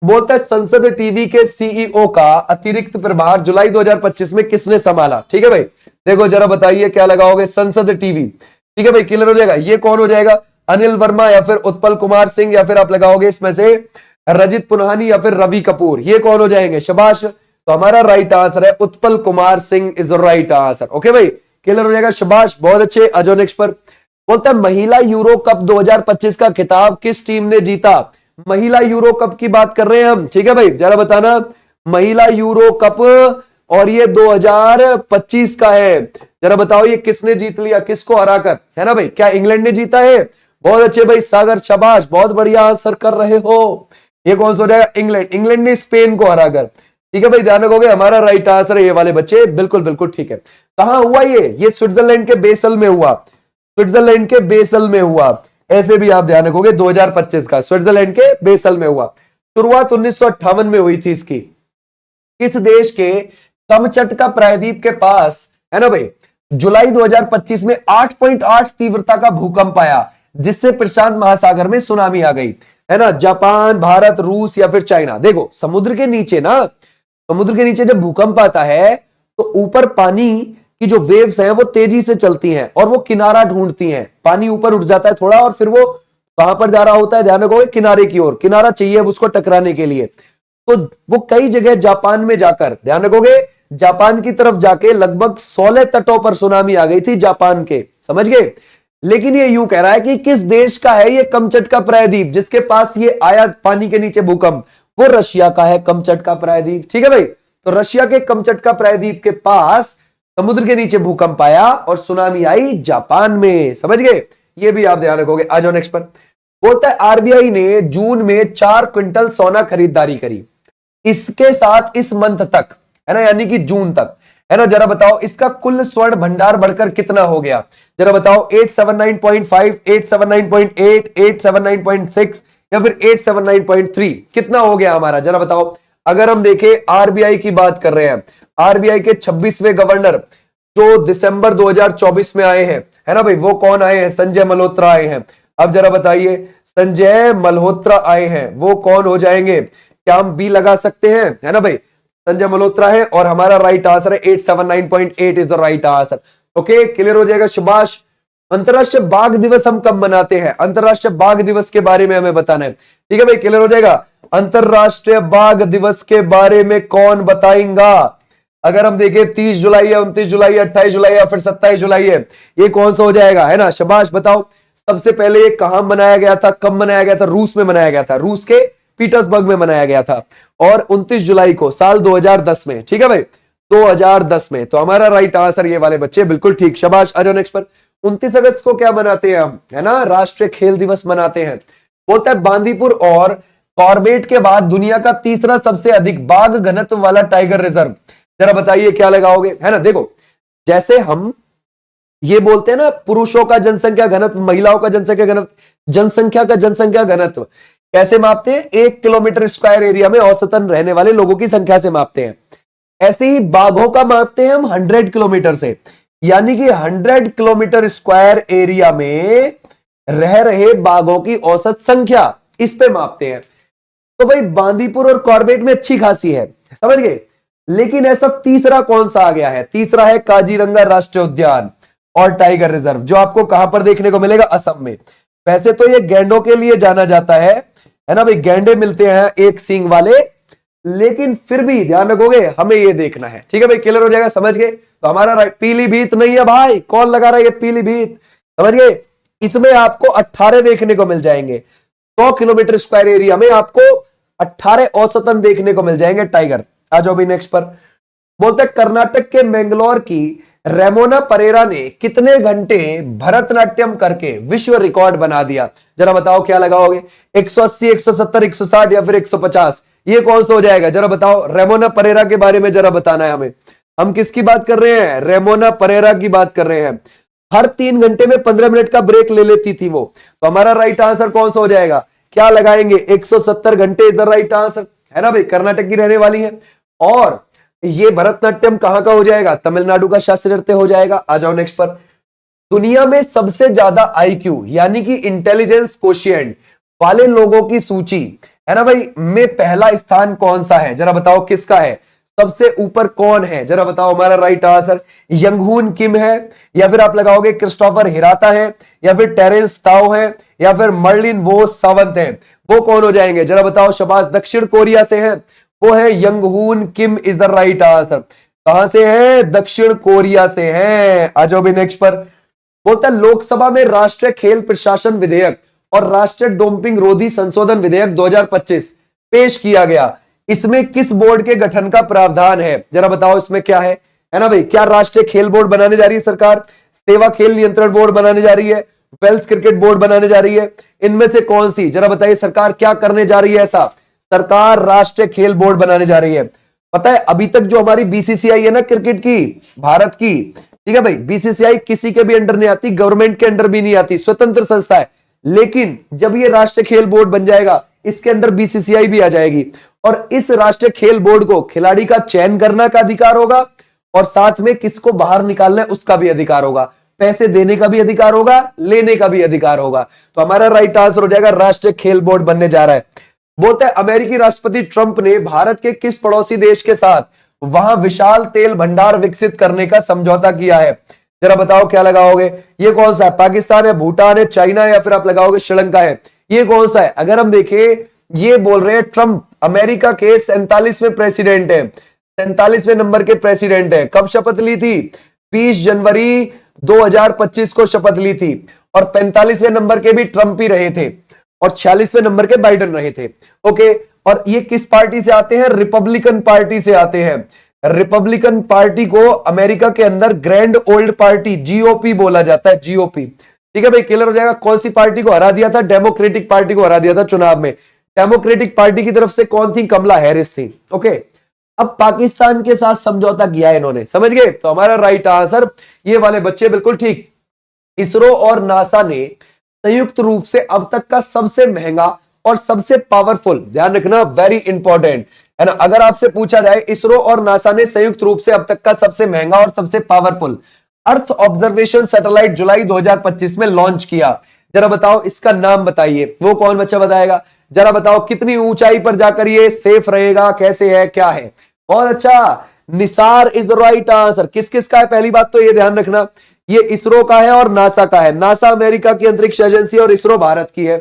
बोलता है संसद टीवी के सीईओ का अतिरिक्त प्रभार जुलाई 2025 में किसने संभाला? ठीक है भाई, देखो जरा बताइए क्या लगाओगे? संसद टीवी, ठीक है भाई, क्लियर हो जाएगा। ये कौन हो जाएगा? अनिल वर्मा, या फिर उत्पल कुमार सिंह, या फिर आप लगाओगे इसमें से रजित पुनहानी, या फिर रवि कपूर, ये कौन हो जाएंगे? शाबाश। तो हमारा राइट आंसर है Utpal Kumar Singh is the right answer. Okay भाई, क्लियर हो जाएगा, शाबाश, बहुत अच्छे। आ जाओ नेक्स्ट पर। बोलता है महिला यूरो कप 2025 का खिताब किस टीम ने जीता? महिला यूरो कप की बात कर रहे हैं हम, ठीक है भाई, जरा बताना, महिला यूरो कप, और ये 2025 का है, जरा बताओ ये किसने जीत लिया, किसको हराकर? है ना भाई, क्या इंग्लैंड ने जीता है? बहुत अच्छे भाई सागर, शाबाश, बहुत बढ़िया आंसर कर रहे हो। ये कौन सा हो जाएगा? इंग्लैंड, इंग्लैंड ने स्पेन को हराकर। ठीक है भाई, ध्यान रखोगे, हमारा राइट आंसर है ये वाले बच्चे, बिल्कुल बिल्कुल ठीक है। कहां हुआ ये स्विट्जरलैंड के बेसल में हुआ, स्विट्जरलैंड के बेसल में हुआ, ऐसे भी आप ध्यान रखोगे। 2025 का स्विट्जरलैंड के बेसल में हुआ। शुरुआत 1958 में हुई थी इसकी। किस देश के कमचट का प्रायद्वीप के पास, है ना भाई, जुलाई 2025 में 8.8 तीव्रता का भूकंप आया, जिससे प्रशांत महासागर में सुनामी आ गई? है ना, जापान, भारत, रूस, या फिर चाइना? देखो, समुद्र के नीचे ना, समुद्र के नीचे जब भूकंप आता है तो ऊपर पानी की जो वेव्स हैं वो तेजी से चलती हैं और वो किनारा ढूंढती हैं। पानी ऊपर उठ जाता है थोड़ा, और फिर वो कहां पर जा रहा होता है? ध्यान रखोगे, किनारे की ओर। किनारा चाहिए उसको टकराने के लिए, तो वो कई जगह जापान में जाकर, ध्यान रखोगे, जापान की तरफ जाके लगभग 16 तटों पर सुनामी आ गई थी जापान के, समझ गए। लेकिन ये यूं कह रहा है कि किस देश का है ये कमचट का प्रायद्वीप जिसके पास ये आया पानी के नीचे भूकंप? वो रशिया का है कमचट का प्रायद्वीप। ठीक है भाई, तो रशिया के कमचट का प्रायद्वीप के पास समुद्र के नीचे भूकंप आया और सुनामी आई जापान में, समझ गए, ये भी आप ध्यान रखोगे। आ जाओ नेक्स्ट पर। बोलता है आरबीआई ने जून में 4 क्विंटल सोना खरीदारी करी, इसके साथ इस मंथ तक, है ना, यानी कि जून तक, है ना, जरा बताओ इसका कुल स्वर्ण भंडार बढ़कर कितना हो गया? जरा बताओ, 879.5, 879.8, 879.6, या फिर 879.3, कितना हो गया हमारा? जरा बताओ। अगर हम देखें, आरबीआई की बात कर रहे हैं, आरबीआई के 26वें गवर्नर जो दिसंबर 2024 में आए हैं, है ना भाई, वो कौन आए हैं? संजय मल्होत्रा आए हैं। अब जरा बताइए, संजय मल्होत्रा आए हैं, वो कौन हो जाएंगे? क्या हम बी लगा सकते हैं? है ना भाई, संजय मल्होत्रा है, और हमारा राइट आंसर है 879.8 is the right answer. Okay, clear हो जाएगा, शाबाश। अंतरराष्ट्रीय बाघ दिवस हम कब मनाते हैं? अंतरराष्ट्रीय बाघ दिवस के बारे में हमें बताना है। ठीक है भाई, क्लियर हो जाएगा। अंतरराष्ट्रीय बाघ दिवस के बारे में कौन बताएगा? अगर हम देखें 30 जुलाई है, 29 जुलाई है, 28 जुलाई है, फिर 27 जुलाई है, ये कौन सा हो जाएगा? है ना, शाबाश, बताओ। सबसे पहले ये कहां मनाया गया था, कब मनाया गया था? रूस में मनाया गया था, रूस के पीटर्सबर्ग में मनाया गया था, और 29 जुलाई को साल 2010 में। ठीक है भाई, 2010 में। तो हमारा राइट आंसर ये वाले बच्चे, बिल्कुल ठीक, शाबाश। आ जाओ नेक्स्ट पर। 29 अगस्त को क्या मनाते हैं हम? है ना, राष्ट्रीय खेल दिवस मनाते हैं। बोलता है बांदीपुर और कॉर्बेट के बाद दुनिया का तीसरा सबसे अधिक बाघ घनत्व वाला टाइगर रिजर्व, जरा बताइए क्या लगाओगे, है ना। देखो जैसे हम ये बोलते हैं ना, पुरुषों का जनसंख्या घनत्व, महिलाओं का जनसंख्या का घनत्व कैसे मापते हैं, 1 किलोमीटर स्क्वायर एरिया में औसतन रहने वाले लोगों की संख्या से मापते हैं। ऐसे ही बाघों का मापते हैं हम 100 किलोमीटर से, यानी कि 100 किलोमीटर स्क्वायर एरिया में रह रहे बाघों की औसत संख्या, इस पे मापते हैं। तो भाई बांदीपुर और कॉर्बेट में अच्छी खासी है, समझ गए। लेकिन ऐसा तीसरा कौन सा आ गया है, तीसरा है काजीरंगा राष्ट्रीय उद्यान और टाइगर रिजर्व, जो आपको कहां पर देखने को मिलेगा, असम में। वैसे तो ये गैंडों के लिए जाना जाता है ना भाई, गैंडे मिलते हैं एक सींग वाले, लेकिन फिर भी ध्यान रखोगे हमें ये देखना है, ठीक है भाई, क्लियर हो जाएगा, समझ गए। तो हमारा राइट पीलीभीत नहीं है भाई, कौन लगा रहा है ये पीलीभीत, समझ गए। इसमें आपको 18 देखने को मिल जाएंगे, 100 किलोमीटर स्क्वायर एरिया में आपको 18 औसतन देखने को मिल जाएंगे टाइगर। आ जाओ भाई नेक्स्ट पर। बोलते हैं कर्नाटक के मैंगलोर की रेमोना परेरा ने कितने घंटे भरतनाट्यम करके विश्व रिकॉर्ड बना दिया, जरा बताओ क्या लगाओगे, 180, 170, 160 या फिर 150, ये कौन सा हो जाएगा, जरा बताओ। रेमोना परेरा के बारे में जरा बताना है हमें। हम किसकी बात कर रहे हैं, रेमोना परेरा की बात कर रहे हैं। हर 3 घंटे में 15 मिनट का ब्रेक ले लेती थी वो। तो हमारा राइट आंसर कौन सा हो जाएगा, क्या लगाएंगे, 170 घंटे इज द राइट आंसर, है ना भाई। कर्नाटक की रहने वाली है और ये भरतनाट्यम कहां का हो जाएगा, तमिलनाडु का शास्त्रीय नृत्य हो जाएगा। आ जाओ नेक्स्ट पर। दुनिया में सबसे ज्यादा आईक्यू यानी कि इंटेलिजेंस कोशिएंट वाले लोगों की सूची, है ना भाई, में पहला स्थान कौन सा है, जरा बताओ किसका है, सबसे ऊपर कौन है, जरा बताओ। हमारा राइट आंसर यंगहून किम है, या फिर आप लगाओगे क्रिस्टोफर हिराता है, या फिर टेरेंस ताओ है, या फिर मर्लिन वो सावंत है, वो कौन हो जाएंगे, जरा बताओ। शाबाश, दक्षिण कोरिया से है, वो है यंगहून किम इज द राइट आंसर। कहां से है, दक्षिण कोरिया से है। आ जाओ भी नेक्स्ट पर। बोलता है लोकसभा में राष्ट्रीय खेल प्रशासन विधेयक और राष्ट्रीय डोपिंग रोधी संशोधन विधेयक 2025 पेश किया गया, इसमें किस बोर्ड के गठन का प्रावधान है, जरा बताओ इसमें क्या है ना भाई। क्या राष्ट्रीय खेल बोर्ड बनाने जा रही है सरकार, सेवा खेल नियंत्रण बोर्ड बनाने जा रही है, वेल्स क्रिकेट बोर्ड बनाने जा रही है, इनमें से कौन सी, जरा बताइए सरकार क्या करने जा रही है ऐसा। सरकार राष्ट्रीय खेल बोर्ड बनाने जा रही है। पता है अभी तक जो हमारी बीसीसीआई है ना क्रिकेट की, भारत की, ठीक है भाई, बीसीसीआई किसी के भी अंडर नहीं आती, गवर्नमेंट के अंडर भी नहीं आती, स्वतंत्र संस्था है। लेकिन जब ये राष्ट्रीय खेल बोर्ड बन जाएगा, इसके अंदर बीसीसीआई भी आ जाएगी, और इस राष्ट्रीय खेल बोर्ड को खिलाड़ी का चयन करने का अधिकार होगा, और साथ में किसको बाहर निकालना है उसका भी अधिकार होगा, पैसे देने का भी अधिकार होगा, लेने का भी अधिकार होगा। तो हमारा राइट आंसर हो जाएगा राष्ट्रीय खेल बोर्ड बनने जा रहा है। बोलते हैं अमेरिकी राष्ट्रपति ट्रंप ने भारत के किस पड़ोसी देश के साथ वहां विशाल तेल भंडार विकसित करने का समझौता किया है, जरा बताओ क्या लगाओगे। ये कौन सा है, पाकिस्तान है, भूटान है, चाइना है, या फिर आप लगाओगे श्रीलंका है, ये कौन सा है। अगर हम देखें, ये बोल रहे हैं ट्रंप अमेरिका के 47वें प्रेसिडेंट है, 47वें नंबर के प्रेसिडेंट है। कब शपथ ली थी, 20 जनवरी 2025 को शपथ ली थी, और 45वें नंबर के भी ट्रंप ही रहे थे, और 46वें नंबर के बाइडेन रहे थे। ओके, और ये किस पार्टी से आते हैं, रिपब्लिकन पार्टी से आते हैं। रिपब्लिकन पार्टी को अमेरिका के अंदर ग्रैंड ओल्ड पार्टी जीओपी बोला जाता है, जीओपी, ठीक है भाई, क्लियर हो जाएगा। कौन सी पार्टी को हरा दिया था, डेमोक्रेटिक पार्टी को हरा दिया था चुनाव में। डेमोक्रेटिक पार्टी की तरफ से कौन थी, कमला हैरिस थी। ओके, अब पाकिस्तान के साथ समझौता किया है इन्होंने, समझ गए। तो हमारा राइट आंसर ये वाले बच्चे बिल्कुल ठीक। इसरो और नासा ने संयुक्त रूप से अब तक का सबसे महंगा और सबसे पावरफुल, ध्यान रखना वेरी इंपॉर्टेंट है ना, अगर आपसे पूछा जाए इसरो और नासा ने संयुक्त रूप से अब तक का सबसे महंगा और सबसे पावरफुल अर्थ ऑब्जर्वेशन सैटेलाइट जुलाई 2025 में लॉन्च किया, जरा बताओ इसका नाम बताइए। वो कौन बच्चा बताएगा, जरा बताओ कितनी ऊंचाई पर जाकर ये सेफ रहेगा, कैसे है, क्या है। बहुत अच्छा, Nisar is the right answer. किस किस का है, पहली बात तो ये ध्यान रखना, ये इसरो का है और नासा का है। नासा अमेरिका की अंतरिक्ष एजेंसी और इसरो भारत की है,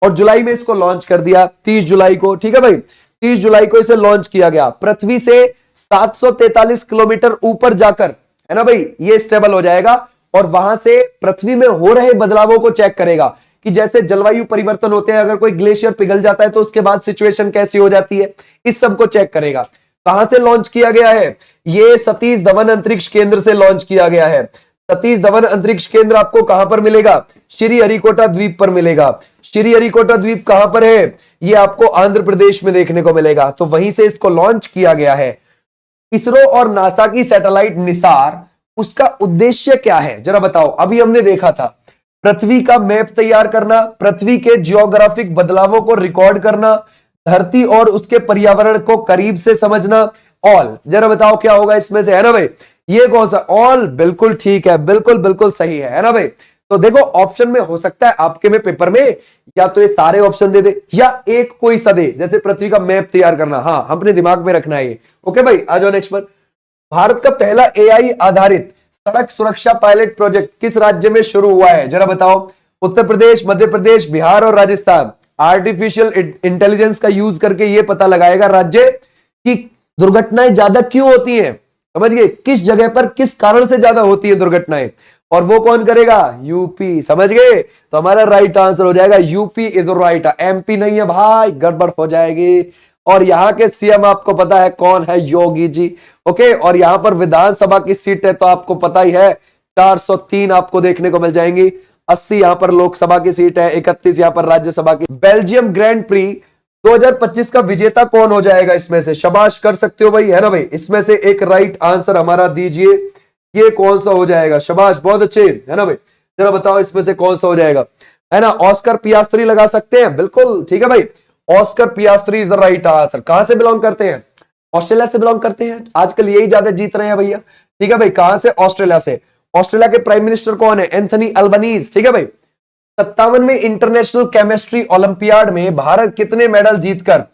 और जुलाई में इसको लॉन्च कर दिया, 30 जुलाई को, ठीक है भाई, 30 जुलाई को इसे लॉन्च किया गया। पृथ्वी से 743 किलोमीटर ऊपर जाकर, है ना भाई, ये स्टेबल हो जाएगा, और वहां से पृथ्वी में हो रहे बदलावों को चेक करेगा, कि जैसे जलवायु परिवर्तन होते हैं, अगर कोई ग्लेशियर पिघल जाता है तो उसके बाद सिचुएशन कैसी हो जाती है, इस सब को चेक करेगा। कहां से लॉन्च किया गया है, ये सतीश धवन अंतरिक्ष केंद्र से लॉन्च किया गया है। सतीश धवन अंतरिक्ष केंद्र आपको कहां पर मिलेगा? श्रीहरिकोटा द्वीप पर मिलेगा। श्रीहरिकोटा द्वीप कहां पर है? ये आपको आंध्र प्रदेश में देखने को मिलेगा। तो वहीं से इसको लॉन्च किया गया है। इसरो और नासा की सैटेलाइट निसार, उसका उद्देश्य क्या है जरा बताओ? अभी हमने देखा था पृथ्वी का मैप तैयार करना, पृथ्वी के जियोग्राफिक बदलावों को रिकॉर्ड करना, धरती और उसके पर्यावरण को करीब से समझना। ऑल, जरा बताओ क्या होगा इसमें से, है ना भाई? ये कौन सा? ऑल, बिल्कुल ठीक है, बिल्कुल बिल्कुल सही है ना भाई? तो देखो ऑप्शन में हो सकता है आपके में पेपर में या तो ये सारे ऑप्शन दे दे या एक कोई सा दे, जैसे पृथ्वी का मैप तैयार करना। हाँ, अपने दिमाग में रखना है ये। ओके भाई, आ जाओ नेक्स्ट पर। भारत का पहला एआई आधारित सड़क सुरक्षा पायलट प्रोजेक्ट किस राज्य में शुरू हुआ है जरा बताओ? उत्तर प्रदेश, मध्य प्रदेश, बिहार और राजस्थान। आर्टिफिशियल इंटेलिजेंस का यूज करके यह पता लगाएगा राज्य की दुर्घटनाएं ज्यादा क्यों होती हैं। समझ गए? किस जगह पर किस कारण से ज्यादा होती है दुर्घटनाएं, और वो कौन करेगा? यूपी। समझ गए? तो हमारा राइट आंसर हो जाएगा यूपी इज राइट। एमपी नहीं है भाई, गड़बड़ हो जाएगी। और यहाँ के सीएम आपको पता है कौन है? योगी जी। ओके, और यहां पर विधानसभा की सीट है तो आपको पता ही है 403 आपको देखने को मिल जाएंगी। 80 यहां पर लोकसभा की सीट है, 31 यहां पर राज्यसभा की। बेल्जियम ग्रैंड प्री 2025 का विजेता कौन हो जाएगा इसमें से? शाबाश, कर सकते हो भाई, है ना भाई? इसमें से एक राइट आंसर हमारा दीजिए, ये कौन सा हो जाएगा? शाबाश, बहुत अच्छे, है ना भाई? जरा बताओ इसमें से कौन सा हो जाएगा, है ना? ऑस्कर पियास्त्री लगा सकते हैं, बिल्कुल ठीक है भाई। Oscar Piastri is the right answer. कहां से बिलोंग करते हैं? ऑस्ट्रेलिया से बिलोंग करते हैं। आजकल यही ज्यादा जीत रहे हैं भैया, ठीक है भाई। कहां से? ऑस्ट्रेलिया से। ऑस्ट्रेलिया के प्राइम मिनिस्टर कौन है? एंथनी अल्बनीज, ठीक है भाई। 57 में इंटरनेशनल केमिस्ट्री ओलंपियाड में भारत कितने मेडल जीतकर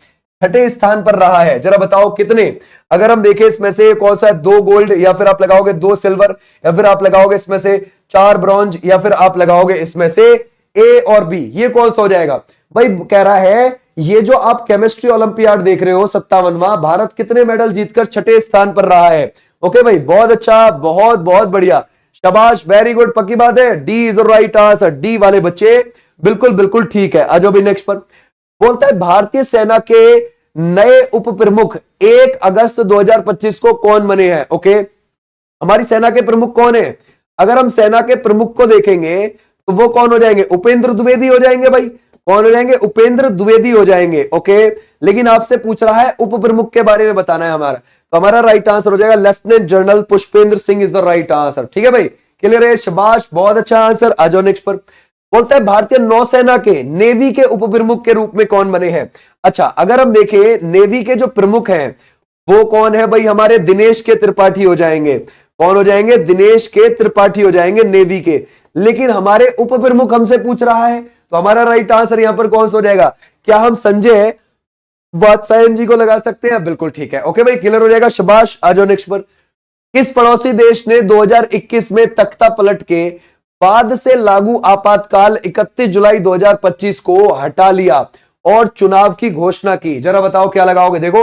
छठे स्थान पर रहा है जरा बताओ कितने? अगर हम देखें इसमें से कौन सा है? 2 गोल्ड, या फिर आप लगाओगे 2 सिल्वर, या फिर आप लगाओगे इसमें से 4 ब्रॉन्ज, या फिर आप लगाओगे इसमें से ए और बी, ये कौन सा हो जाएगा भाई? कह रहा है ये जो आप केमिस्ट्री ओलंपियाड देख रहे हो 57वां, भारत कितने मेडल जीतकर छठे स्थान पर रहा है। ओके भाई, बहुत अच्छा, बहुत बहुत बढ़िया, शाबाश, वेरी गुड, पक्की बात है। D is right answer. D वाले बच्चे बिल्कुल बिल्कुल ठीक है। आ जाओ भाई नेक्स्ट पर। बोलता है भारतीय सेना के नए उप प्रमुख 1 अगस्त 2025 को कौन बने हैं? ओके, हमारी सेना के प्रमुख कौन है? अगर हम सेना के प्रमुख को देखेंगे तो वो कौन हो जाएंगे? उपेंद्र द्विवेदी हो जाएंगे भाई। कौन हो जाएंगे? उपेंद्र द्विवेदी हो जाएंगे। ओके, लेकिन आपसे पूछ रहा है उप प्रमुख के बारे में बताना है हमारा, तो हमारा राइट आंसर हो जाएगा lieutenant general Pushpendra Singh is the right answer. ठीक है भाई, क्लियर है? शाबाश, बहुत अच्छा आंसर। आ जाओ नेक्स्ट पर। बोलता है भारतीय नौसेना के नेवी के उप प्रमुख के रूप में कौन बने हैं? अच्छा, अगर हम देखें नेवी के जो प्रमुख हैं वो कौन है भाई? हमारे दिनेश के त्रिपाठी हो जाएंगे। कौन हो जाएंगे? दिनेश के त्रिपाठी हो जाएंगे नेवी के। लेकिन हमारे उप प्रमुख हमसे पूछ रहा है, तो हमारा राइट आंसर यहां पर कौन सा हो जाएगा? क्या हम संजय वात्सायन जी को लगा सकते हैं? बिल्कुल ठीक है। ओके भाई, क्लियर हो जाएगा, शाबाश। आ जाओ नेक्स्ट पर। किस पड़ोसी देश ने 2021 में तख्ता पलट के बाद से लागू आपातकाल 31 जुलाई 2025 को हटा लिया और चुनाव की घोषणा की? जरा बताओ क्या लगाओगे? देखो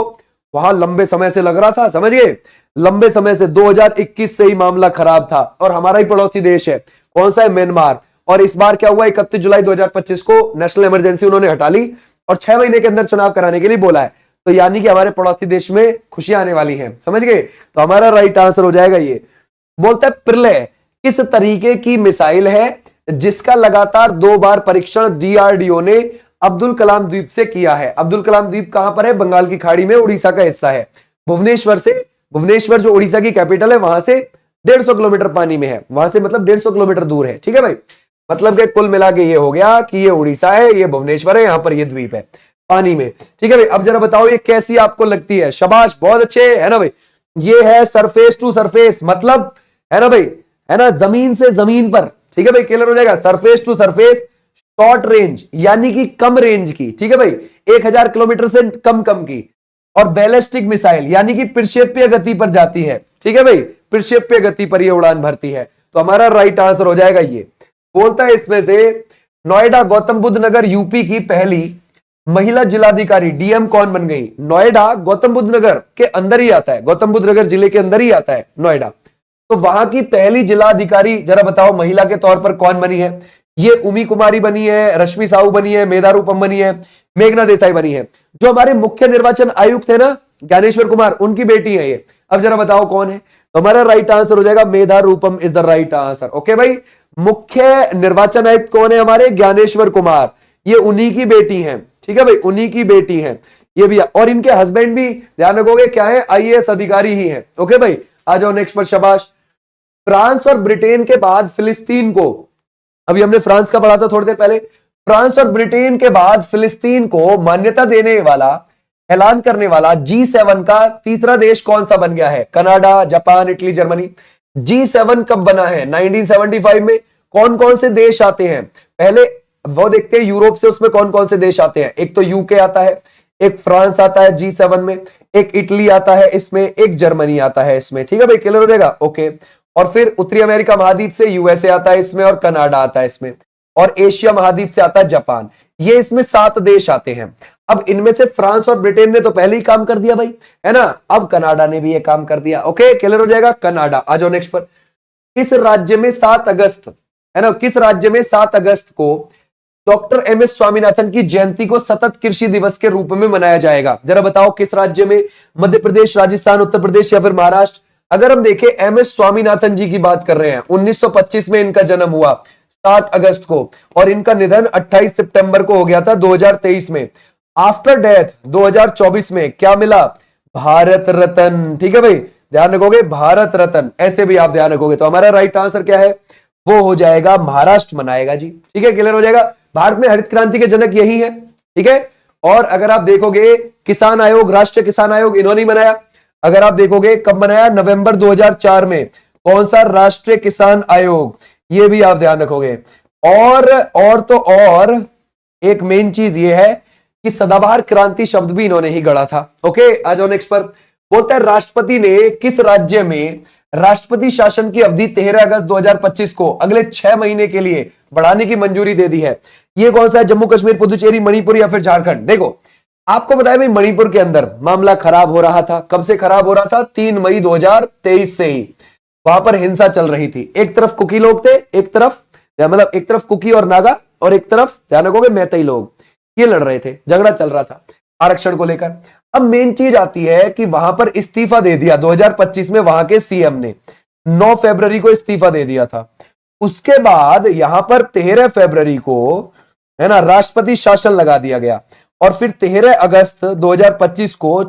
वहां लंबे समय से लग रहा था, समझ गए? लंबे समय से 2021 से ही मामला खराब था, और हमारा ही पड़ोसी देश है। कौन सा है? म्यांमार। और इस बार क्या हुआ? 31 जुलाई 2025 को नेशनल इमरजेंसी उन्होंने हटा ली और 6 महीने के अंदर चुनाव कराने के लिए बोला है। तो यानी कि हमारे पड़ोसी देश में खुशियां आने वाली हैं, समझ गए? तो हमारा राइट आंसर हो जाएगा ये। बोलता है प्रलय किस तरीके की मिसाइल है जिसका लगातार 2 बार परीक्षण डीआरडीओ ने अब्दुल कलाम द्वीप से किया है? अब्दुल कलाम द्वीप कहां पर है? बंगाल की खाड़ी में, उड़ीसा का हिस्सा है। भुवनेश्वर जो उड़ीसा की कैपिटल है वहां से 150 किलोमीटर पानी में है, वहां से मतलब 150 किलोमीटर दूर है। ठीक है भाई, मतलब कि कुल मिला के ये हो गया कि ये उड़ीसा है, ये भुवनेश्वर है, यहां पर ये द्वीप है पानी में। ठीक है भाई, अब जरा बताओ ये कैसी आपको लगती है? शाबाश, बहुत अच्छे, है ना भाई? ये है सरफेस टू सरफेस, मतलब है ना भाई, है ना, जमीन से जमीन पर। ठीक है भाई, क्लियर हो जाएगा। Surface to surface, short range यानी कि कम रेंज की, ठीक है भाई, 1000 किलोमीटर से कम की। और बैलिस्टिक मिसाइल यानी कि प्रक्षेप्य गति पर जाती है। ठीक है भाई, प्रक्षेप्य गति पर ये उड़ान भरती है। तो हमारा राइट आंसर हो जाएगा ये। बोलता है इसमें से नोएडा गौतम बुद्ध नगर यूपी की पहली महिला जिलाधिकारी डीएम कौन बन गई? नोएडा गौतम बुद्ध नगर के अंदर ही आता है, गौतम बुद्ध नगर जिले के अंदर ही आता है नोएडा। तो वहां की पहली जिलाधिकारी जरा बताओ महिला के तौर पर कौन बनी है? ये उमी कुमारी बनी है, रश्मि साहू बनी है, मेधा रूपम बनी है, मेघना देसाई बनी है। जो हमारे मुख्य निर्वाचन आयुक्त है ना ज्ञानेश्वर कुमार, उनकी बेटी है ये। अब जरा बताओ कौन है, तो हमारा राइट आंसर हो जाएगा Medha Rupam is the right answer. Okay भाई, मुख्य निर्वाचन आयुक्त कौन है हमारे, ज्ञानेश्वर कुमार, ये उन्हीं की बेटी है, ठीक है भाई, उन्हीं की बेटी है ये भी, और इनके हस्बैंड भी ध्यान रखोगे क्या है, आईएएस अधिकारी ही है। ओके भाई, आ जाओ नेक्स्ट पर, शाबाश। फ्रांस और ब्रिटेन के बाद फिलिस्तीन को, अभी हमने फ्रांस का पढ़ा था थोड़ी देर पहले, फ्रांस और ब्रिटेन के बाद फिलिस्तीन को मान्यता देने वाला, ऐलान करने वाला G7 का तीसरा देश कौन सा बन गया है, Canada, Japan, Italy, Germany. G7 कब बना है, 1975 में। कौन कौन से देश आते हैं पहले वो देखते हैं, यूरोप से उसमें कौन कौन से देश आते हैं, एक तो यूके आता है, एक फ्रांस आता है G7 में, एक इटली आता है इसमें, एक जर्मनी आता है इसमें, ठीक है भाई, क्लियर हो जाएगा। ओके, और फिर उत्तरी अमेरिका महाद्वीप से यूएसए आता है इसमें, और कनाडा आता है इसमें, और एशिया महाद्वीप से आता है जापान। ये इसमें 7 देश आते हैं। अब इनमें से फ्रांस और ब्रिटेन ने तो पहले ही काम कर दिया भाई, है ना, अब कनाडा ने भी ये काम कर दिया। ओके, क्लियर हो जाएगा, कनाडा। आ जाओ नेक्स्ट पर, किस राज्य में 7 अगस्त, है ना, किस राज्य में 7 अगस्त को डॉक्टर एम एस स्वामीनाथन की जयंती को सतत कृषि दिवस के रूप में मनाया जाएगा, जरा बताओ किस राज्य में, मध्य प्रदेश, राजस्थान, उत्तर प्रदेश या फिर महाराष्ट्र। अगर हम देखें एम एस स्वामीनाथन जी की बात कर रहे हैं, 1925 में इनका जन्म हुआ 7 अगस्त को, और इनका निधन 28 सितंबर को हो गया था 2023 में। आफ्टर डेथ 2024 में क्या मिला, भारत रत्न, ठीक है भाई, ध्यान रखोगे भारत रत्न, ऐसे भी आप ध्यान रखोगे। तो हमारा राइट आंसर क्या है, वो हो जाएगा महाराष्ट्र मनाएगा जी, ठीक है, क्लियर हो जाएगा। भारत में हरित क्रांति के जनक यही है, ठीक है। और अगर आप देखोगे किसान आयोग, राष्ट्रीय किसान आयोग इन्होंने ही बनाया। अगर आप देखोगे कब बनाया, नवंबर 2004 में। कौन सा, राष्ट्रीय किसान आयोग, ये भी आप ध्यान रखोगे। और एक मेन चीज ये है कि सदाबहार क्रांति शब्द भी इन्होंने ही गढ़ा था। ओके, आ जाओ नेक्स्ट पर, बोलता है राष्ट्रपति ने किस राज्य में राष्ट्रपति शासन की अवधि 13 अगस्त 2025 को अगले 6 महीने के लिए बढ़ाने की मंजूरी दे दी है। ये कौन सा है, जम्मू कश्मीर, पुदुचेरी, मणिपुर या फिर झारखंड। देखो आपको बताया भाई, मणिपुर के अंदर मामला खराब हो रहा था। कब से खराब हो रहा था, 3 मई 2023 से ही वहां पर हिंसा चल रही थी। एक तरफ कुकी लोग थे, एक तरफ मतलब एक तरफ कुकी और नागा, और एक तरफ ध्यान रखोगे मैतेई लोग, ये लड़ रहे थे, झगड़ा चल रहा था आरक्षण को लेकर। अब मेन चीज आती है कि वहां पर इस्तीफा दे दिया 2025 में वहां के सीएम ने, 9 फरवरी को इस्तीफा दे दिया था। उसके बाद यहां पर 13 फरवरी को, है ना, राष्ट्रपति शासन लगा दिया गया, और फिर 13 अगस्त 2025 को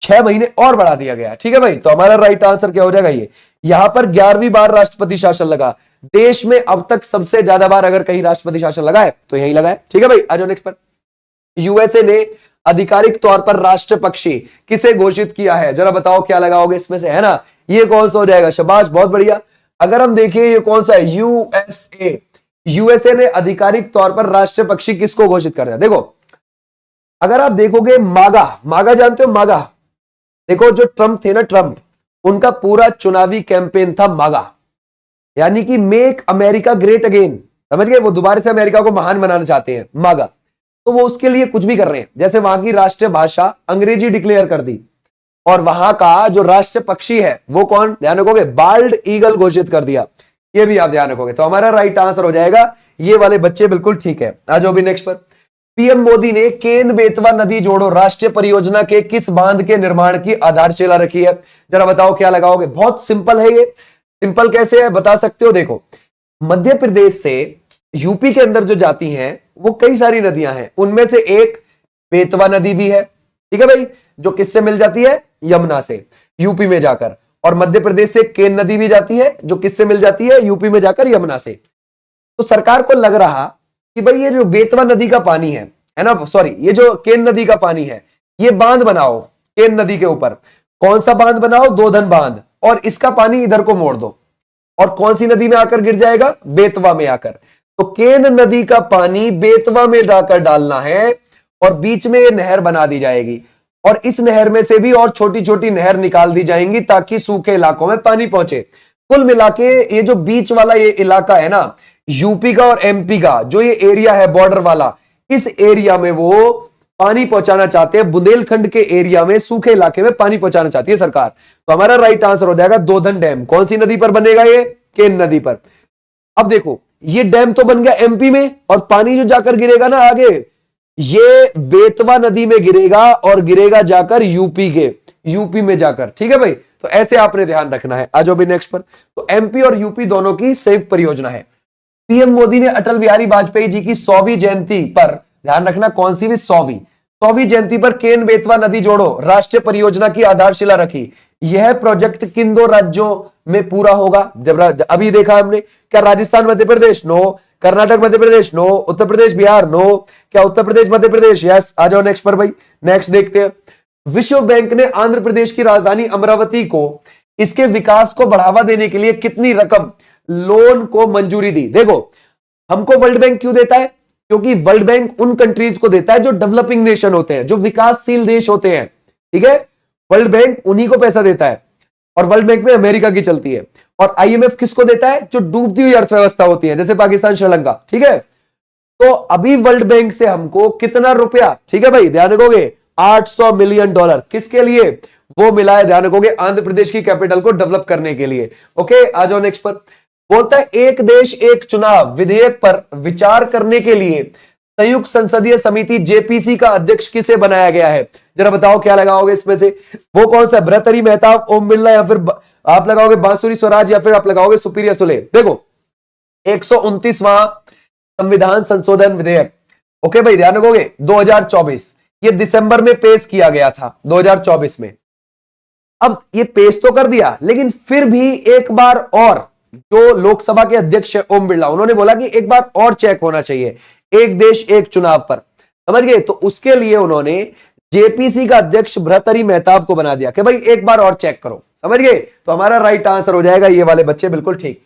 6 महीने और बढ़ा दिया गया, ठीक है भाई। तो हमारा राइट आंसर क्या हो जाएगा, ये यहां पर 11वीं बार राष्ट्रपति शासन लगा। देश में अब तक सबसे ज्यादा बार अगर कहीं राष्ट्रपति शासन लगा है तो यही लगा है, ठीक है भाई। आ जाओ नेक्स्ट पर, यूएसए ने आधिकारिक तौर पर राष्ट्र पक्षी किसे घोषित किया है, जरा बताओ क्या लगाओगे इसमें से, है ना, ये कौन सा हो जाएगा, शाबाश, बहुत बढ़िया। अगर हम देखें ये कौन सा है, यूएसए ने आधिकारिक तौर पर राष्ट्र पक्षी किसको घोषित कर दिया। देखो अगर आप देखोगे मागा जानते हो, मागा, देखो जो ट्रंप थे ना, ट्रंप, उनका पूरा चुनावी कैंपेन था मागा, यानी कि मेक अमेरिका ग्रेट अगेन, समझ गए, वो दोबारा से अमेरिका को महान बनाना चाहते हैं, मागा। तो वो उसके लिए कुछ भी कर रहे हैं, जैसे वहां की राष्ट्रीय भाषा अंग्रेजी डिक्लेयर कर दी, और वहां का जो राष्ट्रीय पक्षी है वो कौन, ध्यान रखोगे, बाल्ड ईगल घोषित कर दिया, ये भी आप ध्यान रखोगे। तो हमारा राइट आंसर हो जाएगा ये वाले बच्चे, बिल्कुल ठीक है। आ जाओ भी नेक्स्ट पर, पीएम मोदी ने केन बेतवा नदी जोड़ो राष्ट्रीय परियोजना के किस बांध के निर्माण की आधारशिला रखी है, जरा बताओ क्या लगाओगे। बहुत सिंपल है ये, सिंपल कैसे है बता सकते हो। देखो मध्य प्रदेश से यूपी के अंदर जो जाती हैं वो कई सारी नदियां हैं, उनमें से एक बेतवा नदी भी है, ठीक है भाई, जो किससे मिल जाती है, यमुना से यूपी में जाकर, और मध्य प्रदेश से केन नदी भी जाती है जो किससे मिल जाती है, यूपी में जाकर यमुना से। तो सरकार को लग रहा कि भाई ये जो बेतवा नदी का पानी है ना, सॉरी, ये जो केन नदी का पानी है, ये बांध बनाओ केन नदी के ऊपर। कौन सा बांध बनाओ, दोधन बांध, और इसका पानी इधर को मोड़ दो, और कौन सी नदी में आकर गिर जाएगा, बेतवा में आकर। तो केन नदी का पानी बेतवा में जाकर डालना है, और बीच में ये नहर बना दी जाएगी, और इस नहर में से भी और छोटी छोटी नहर निकाल दी जाएंगी ताकि सूखे इलाकों में पानी पहुंचे। कुल मिला के ये जो बीच वाला ये इलाका है ना, यूपी का और एमपी का जो ये एरिया है बॉर्डर वाला, इस एरिया में वो पानी पहुंचाना चाहते हैं, बुंदेलखंड के एरिया में, सूखे इलाके में पानी पहुंचाना चाहती है सरकार। तो हमारा राइट आंसर हो जाएगा दोधन डैम। कौन सी नदी पर बनेगा ये, केन नदी पर। अब देखो ये डैम तो बन गया एमपी में, और पानी जो जाकर गिरेगा ना आगे, ये बेतवा नदी में गिरेगा, और गिरेगा जाकर यूपी में जाकर, ठीक है भाई। तो ऐसे आपने ध्यान रखना है। आज भी नेक्स्ट पर, तो एमपी और यूपी दोनों की संयुक्त परियोजना है। पीएम मोदी ने अटल बिहारी वाजपेयी जी की 100वीं जयंती पर, ध्यान रखना कौन सी भी 100वीं जयंती पर केन बेतवा नदी जोड़ो राष्ट्रीय परियोजना की आधारशिला रखी। यह प्रोजेक्ट किन दो राज्यों में पूरा होगा? जब अभी देखा हमने, क्या Rajasthan Madhya Pradesh? No. Karnataka Madhya Pradesh? No. Uttar Pradesh Bihar? No. क्या उत्तर प्रदेश मध्य प्रदेश? यस। आ जाओ नेक्स्ट पर भाई, नेक्स्ट देखते हैं। विश्व बैंक ने आंध्र प्रदेश की राजधानी अमरावती को इसके विकास को बढ़ावा देने के लिए कितनी रकम लोन को मंजूरी दी? देखो, हमको वर्ल्ड बैंक क्यों देता है? क्योंकि वर्ल्ड बैंक उन कंट्रीज को देता है जो डेवलपिंग नेशन होते हैं, जो विकासशील देश होते हैं, ठीक है। वर्ल्ड बैंक उन्हीं को पैसा देता है, और वर्ल्ड बैंक में अमेरिका की चलती है। और आईएमएफ किसको देता है? जो डूबती हुई अर्थव्यवस्था होती है, जैसे पाकिस्तान, श्रीलंका, ठीक है। तो अभी वर्ल्ड बैंक से हमको कितना रुपया, ठीक है भाई, ध्यान रखोगे, $800 मिलियन किसके लिए वो मिला है? ध्यान रखोगे, आंध्र प्रदेश की कैपिटल को डेवलप करने के लिए। ओके, आ जाओ नेक्स्ट पर। बोलता है एक देश एक चुनाव विधेयक पर विचार करने के लिए संयुक्त संसदीय समिति जेपीसी का अध्यक्ष किसे बनाया गया है? जरा बताओ क्या लगाओगे इसमें से? वो कौन सा? भर्तृहरि मेहताब, ओम बिरला, या फिर आप लगाओगे बांसुरी स्वराज, या फिर आप लगाओगे सुप्रिया सुले? देखो, 129वां संविधान संशोधन विधेयक, ओके भाई, ध्यान रखोगे, 2024, ये दिसंबर में पेश किया गया था, 2024 में। अब ये पेश तो कर दिया, लेकिन फिर भी एक बार और जो लोकसभा के अध्यक्ष है ओम बिरला, उन्होंने बोला कि एक बार और चेक होना चाहिए एक देश एक चुनाव पर, समझ गए? तो उसके लिए उन्होंने जेपीसी का अध्यक्ष भर्तृहरि मेहताब को बना दिया कि भाई एक बार और चेक करो, समझ गए? तो हमारा राइट आंसर हो जाएगा ये वाले बच्चे, बिल्कुल ठीक।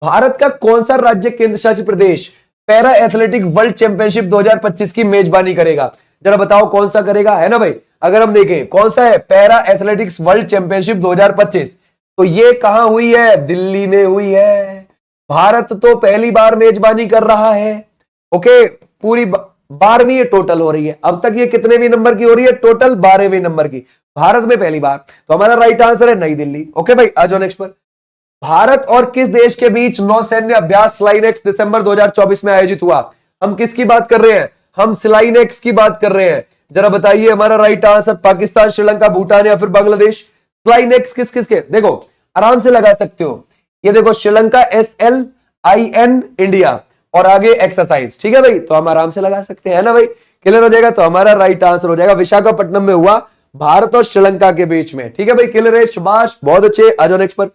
भारत का कौन सा राज्य केंद्र शासित प्रदेश पैरा एथलेटिक वर्ल्ड चैंपियनशिप 2025 की मेजबानी करेगा? जरा बताओ कौन सा करेगा, है ना भाई? अगर हम देखें कौन सा है, पैरा एथलेटिक्स वर्ल्ड चैंपियनशिप 2025, तो ये कहां हुई है? दिल्ली में हुई है। भारत तो पहली बार मेजबानी कर रहा है। ओके, पूरी 12वीं टोटल हो रही है। अब तक ये कितने नंबर की हो रही है? टोटल 12वें नंबर की, भारत में पहली बार। तो हमारा राइट आंसर है नई दिल्ली। ओके भाई, आ जाओ नेक्स्ट पर। भारत और किस देश के बीच नौसैन्य अभ्यास स्लाइनेक्स दिसंबर 2024 में आयोजित हुआ? हम किसकी बात कर रहे हैं? हम स्लाइनेक्स की बात कर रहे हैं। जरा बताइए हमारा राइट आंसर, पाकिस्तान, श्रीलंका, भूटान या फिर बांग्लादेश? स्लाइनेक्स किस किसके? देखो आराम से लगा सकते हो, ये देखो श्रीलंका SLIN इंडिया, और आगे एक्सरसाइज, ठीक है भाई? तो हम आराम से लगा सकते हैं, है ना भाई? क्लियर हो जाएगा? तो हमारा राइट आंसर हो जाएगा विशाखापट्टनम में हुआ, भारत और श्रीलंका के बीच में, ठीक है भाई? क्लियर है? शाबाश, बहुत अच्छे। आ जाओ नेक्स्ट पर।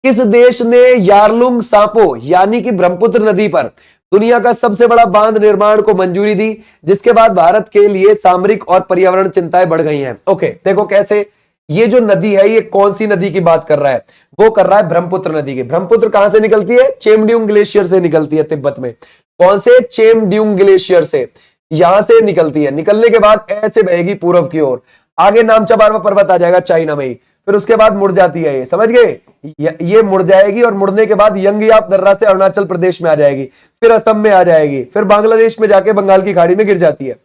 किस देश ने यारलुंग सापो यानी कि ब्रह्मपुत्र नदी पर दुनिया का सबसे बड़ा बांध निर्माण को मंजूरी दी, जिसके बाद भारत के लिए सामरिक और पर्यावरण चिंताएं बढ़ गई हैं? ओके, देखो कैसे, ये जो नदी है, ये कौन सी नदी की बात कर रहा है? वो कर रहा है ब्रह्मपुत्र नदी की। ब्रह्मपुत्र कहां से निकलती है? चेमड्यूंग ग्लेशियर से निकलती है, तिब्बत में। कौन से? चेमड्यूंग ग्लेशियर से, यहां से निकलती है। निकलने के बाद ऐसे बहेगी पूर्व की ओर, आगे नामचा बारवा पर्वत आ जाएगा चाइना में ही, फिर उसके बाद मुड़ जाती है, ये समझ गए? ये मुड़ जाएगी, और मुड़ने के बाद यंगयाप दर्रा से अरुणाचल प्रदेश में आ जाएगी, फिर असम में आ जाएगी, फिर बांग्लादेश में जाके बंगाल की खाड़ी में गिर जाती है।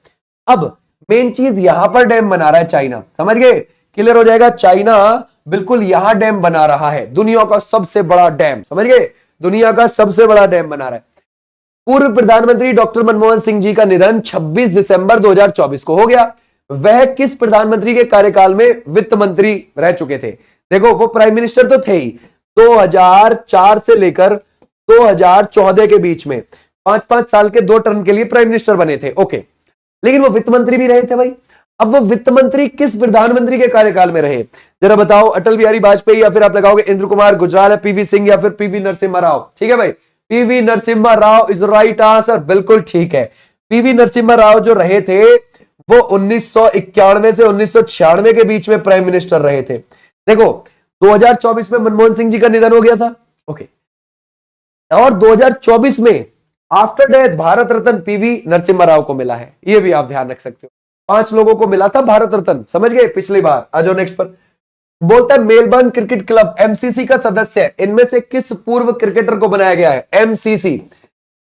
अब मेन चीज, यहां पर डैम बना रहा है चाइना, समझ गए? क्लियर हो जाएगा? चाइना बिल्कुल यहां डैम बना रहा है, दुनिया का सबसे बड़ा डैम, समझ गए? दुनिया का सबसे बड़ा डैम बना रहा है। पूर्व प्रधानमंत्री डॉक्टर मनमोहन सिंह जी का निधन 26 दिसंबर 2024 को हो गया। वह किस प्रधानमंत्री के कार्यकाल में वित्त मंत्री रह चुके थे? देखो, वो प्राइम मिनिस्टर तो थे ही, 2004 से लेकर 2014 के बीच में 5-5 साल के 2 टर्म के लिए प्राइम मिनिस्टर बने थे। ओके, लेकिन वो वित्त मंत्री भी रहे थे भाई। अब वो वित्त मंत्री किस प्रधानमंत्री के कार्यकाल में रहे? जरा बताओ, अटल बिहारी वाजपेयी, या फिर आप लगाओगे इंद्र कुमार गुजराल, या पीवी सिंह, या फिर पीवी नरसिम्हा राव? ठीक है भाई, PV Narasimha Rao is right answer, बिल्कुल ठीक है। पीवी नरसिम्हा राव जो रहे थे, वो 1991 से 1996 के बीच में प्राइम मिनिस्टर रहे थे। देखो, 2024 में मनमोहन सिंह जी का निधन हो गया था, ओके, और 2024 में after death Bharat Ratna PV Narasimha Rao को मिला है। ये भी आप ध्यान रख सकते हो, 5 लोगों को मिला था भारत रत्न, समझ गए पिछली बार? आ जाओ नेक्स्ट पर। बोलता है मेलबर्न क्रिकेट क्लब MCC का सदस्य इनमें से किस पूर्व क्रिकेटर को बनाया गया है? MCC,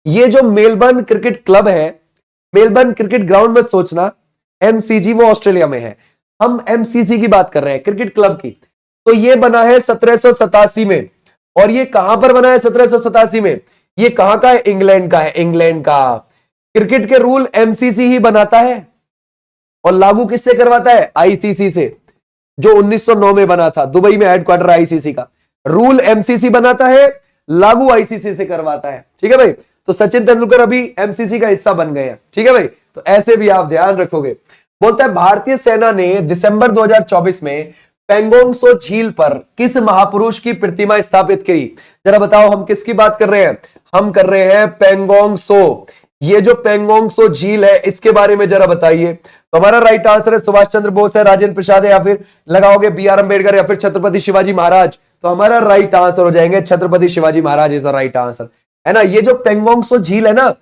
ये जो मेलबर्न क्रिकेट क्लब है, मेलबर्न क्रिकेट ग्राउंड में सोचना, MCG वो ऑस्ट्रेलिया में है, हम MCC की बात कर रहे हैं, क्रिकेट क्लब की। तो ये बना है 1787 में, और ये कहां पर बना है 1787 में? ये कहां का है? इंग्लैंड का है, इंग्लैंड का। क्रिकेट के रूल MCC ही बनाता है, और लागू किससे करवाता है? ICC से। जो 1909 में बना था, दुबई में हेडक्वार्टर आईसीसी का। रूल एमसीसी बनाता है, लागू आईसीसी से करवाता है। ठीक है भाई, तो सचिन तेंदुलकर अभी एमसीसी का हिस्सा बन गए हैं। ठीक है भाई, तो ऐसे भी आप ध्यान रखोगे। बोलता है भारतीय सेना ने दिसंबर 2024 में पेंगोंग सो झील पर किस महापुरुष की प्रतिमा स्थापित की? जरा बताओ, हम किसकी बात कर रहे हैं? हम कर रहे हैं पेंगोंग सो। ये जो पेंगोंग सो झील है, इसके बारे में जरा बताइए। तो हमारा राइट आंसर है सुभाष चंद्र बोस है, राजेंद्र प्रसाद है, या फिर लगाओगे बी आर अंबेडकर, या फिर छत्रपति शिवाजी महाराज। तो हमारा राइट आंसर हो जाएंगे Chhatrapati Shivaji Maharaj is the right answer, है ना। ये जो पेंगोंग सो झील है ना,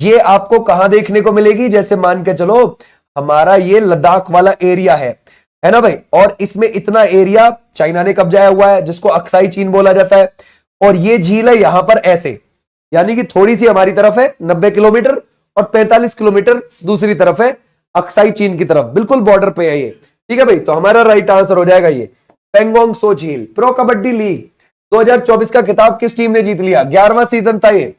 ये आपको कहां देखने को मिलेगी? जैसे मान के चलो हमारा ये लद्दाख वाला एरिया है ना भाई, और इसमें इतना एरिया चाइना ने कब्जाया हुआ है, जिसको अक्साई चीन बोला जाता है। और ये झील है यहां पर ऐसे, यानी कि थोड़ी सी हमारी तरफ है 90 किलोमीटर, और 45 किलोमीटर दूसरी तरफ है अक्साई चीन की तरफ, बिल्कुल बॉर्डर पे है ये। ठीक है भाई, तो हमारा राइट आंसर हो जाएगा ये पेंगोंग सो झील। प्रो कबड्डी लीग 2024 का खिताब किस टीम ने जीत लिया? 11वां सीजन था ये,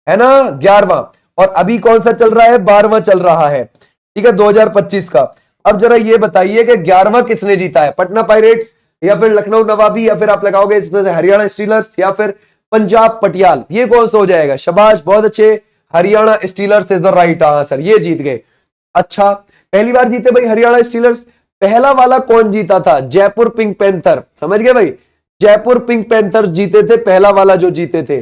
है ना, 11वां। और अभी कौन सा चल रहा है? 12वां चल रहा है। ठीक है, 2025 का। अब जरा ये बताइए कि 11वां किसने जीता है? पटना पायरेट्स, या फिर लखनऊ नवाबी, या फिर आप लगाओगे इसमें से हरियाणा स्टीलर्स, या फिर पंजाब पटियाल? ये कौन सा हो जाएगा? शाबाश, बहुत अच्छे, Haryana stealers is the right answer, ये जीत गए। अच्छा, पहली बार जीते भाई हरियाणा स्टीलर्स। पहला वाला कौन जीता था? जयपुर पिंक पैंथर, समझ गए भाई, जयपुर पिंक पैंथर जीते थे, पहला वाला जो जीते थे।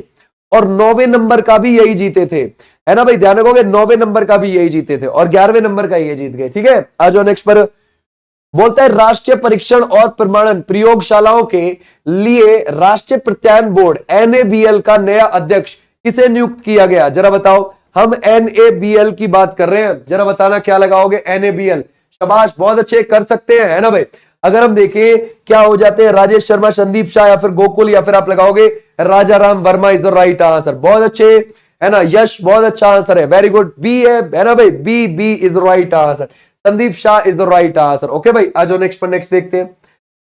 और 9वें नंबर का भी यही जीते थे, है ना भाई, ध्यान रखोगे, 9वें नंबर का भी यही जीते थे, और 11वें नंबर का ये जीत गए। ठीक है, आ जाओ नेक्स्ट पर। बोलता है राष्ट्रीय परीक्षण और प्रमाणन प्रयोगशालाओं के लिए राष्ट्रीय प्रत्यायन बोर्ड एनएबीएल का नया अध्यक्ष किसे नियुक्त किया गया? जरा बताओ, हम एनएबीएल की बात कर रहे हैं, जरा बताना क्या लगाओगे? एनएबीएल, शाबाश, बहुत अच्छे, कर सकते हैं, है ना भाई। अगर हम देखें क्या हो जाते हैं, राजेश शर्मा, संदीप शाह, या फिर गोकुल, या फिर आप लगाओगे Raja Ram Varma is the right answer. बहुत अच्छे, है ना, यश, बहुत अच्छा आंसर है, वेरी गुड, बी है ना भाई, B is right answer, Sandeep Shah is the right answer. Okay भाई, आ जाओ नेक्स्ट पर, नेक्स्ट देखते हैं।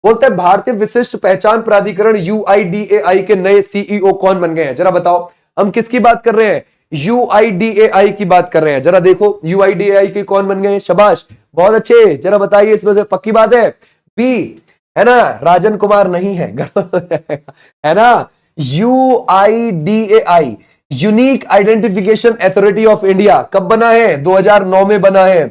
बोलते हैं भारतीय विशिष्ट पहचान प्राधिकरण यूआईडीएआई के नए सीईओ कौन बन गए हैं? जरा बताओ, हम किसकी बात कर रहे हैं? यूआईडीएआई की बात कर रहे हैं। जरा देखो यूआईडीएआई के कौन बन गए हैं? शाबाश, बहुत अच्छे, जरा बताइए, इसमें से पक्की बात है? बी, है ना, राजन कुमार नहीं है, है ना। UIDAI unique identification authority of India कब बना है? 2009 में बना है।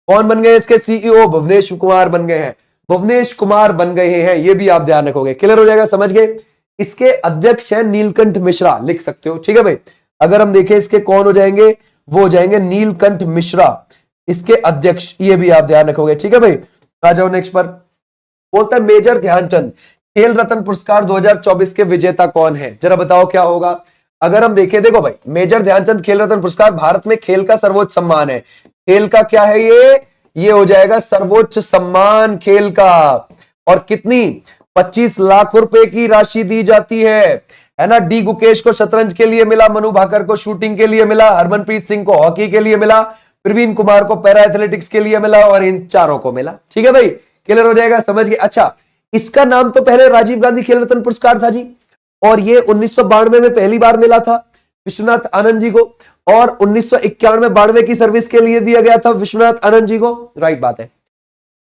कौन बन गए इसके सीईओ? भुवनेश कुमार बन गए हैं, भुवनेश कुमार बन गए हैं, ये भी आप ध्यान रखोगे, क्लियर हो जाएगा, समझ गए। इसके अध्यक्ष हैं नीलकंठ मिश्रा, लिख सकते हो। ठीक है भाई, अगर हम देखें इसके कौन हो जाएंगे, वो हो जाएंगे नीलकंठ मिश्रा, इसके अध्यक्ष, ये भी आप ध्यान रखोगे। ठीक है भाई, आ जाओ नेक्स्ट पर। बोलता है मेजर ध्यानचंद खेल रत्न पुरस्कार 2024 के विजेता कौन है? जरा बताओ क्या होगा। अगर हम देखें, देखो भाई, मेजर ध्यानचंद खेल रत्न पुरस्कार भारत में खेल का सर्वोच्च सम्मान है। खेल का क्या है ये हो जाएगा सर्वोच्च सम्मान खेल का। और कितनी? 25 लाख रुपए की राशि दी जाती है ना। डी गुकेश को शतरंज के लिए मिला, मनु भाकर को शूटिंग के लिए मिला, हरमनप्रीत सिंह को हॉकी के लिए मिला, प्रवीण कुमार को पैरा एथलेटिक्स के लिए मिला, और इन चारों को मिला। ठीक है भाई, क्लियर हो जाएगा, समझ गए। अच्छा, इसका नाम तो पहले राजीव गांधी खेल रत्न पुरस्कार था जी, और ये 1992 में पहली बार मिला था विश्वनाथ आनंद जी को, और 1991-92 की सर्विस के लिए दिया गया था विश्वनाथ आनंद जी को, राइट बात है,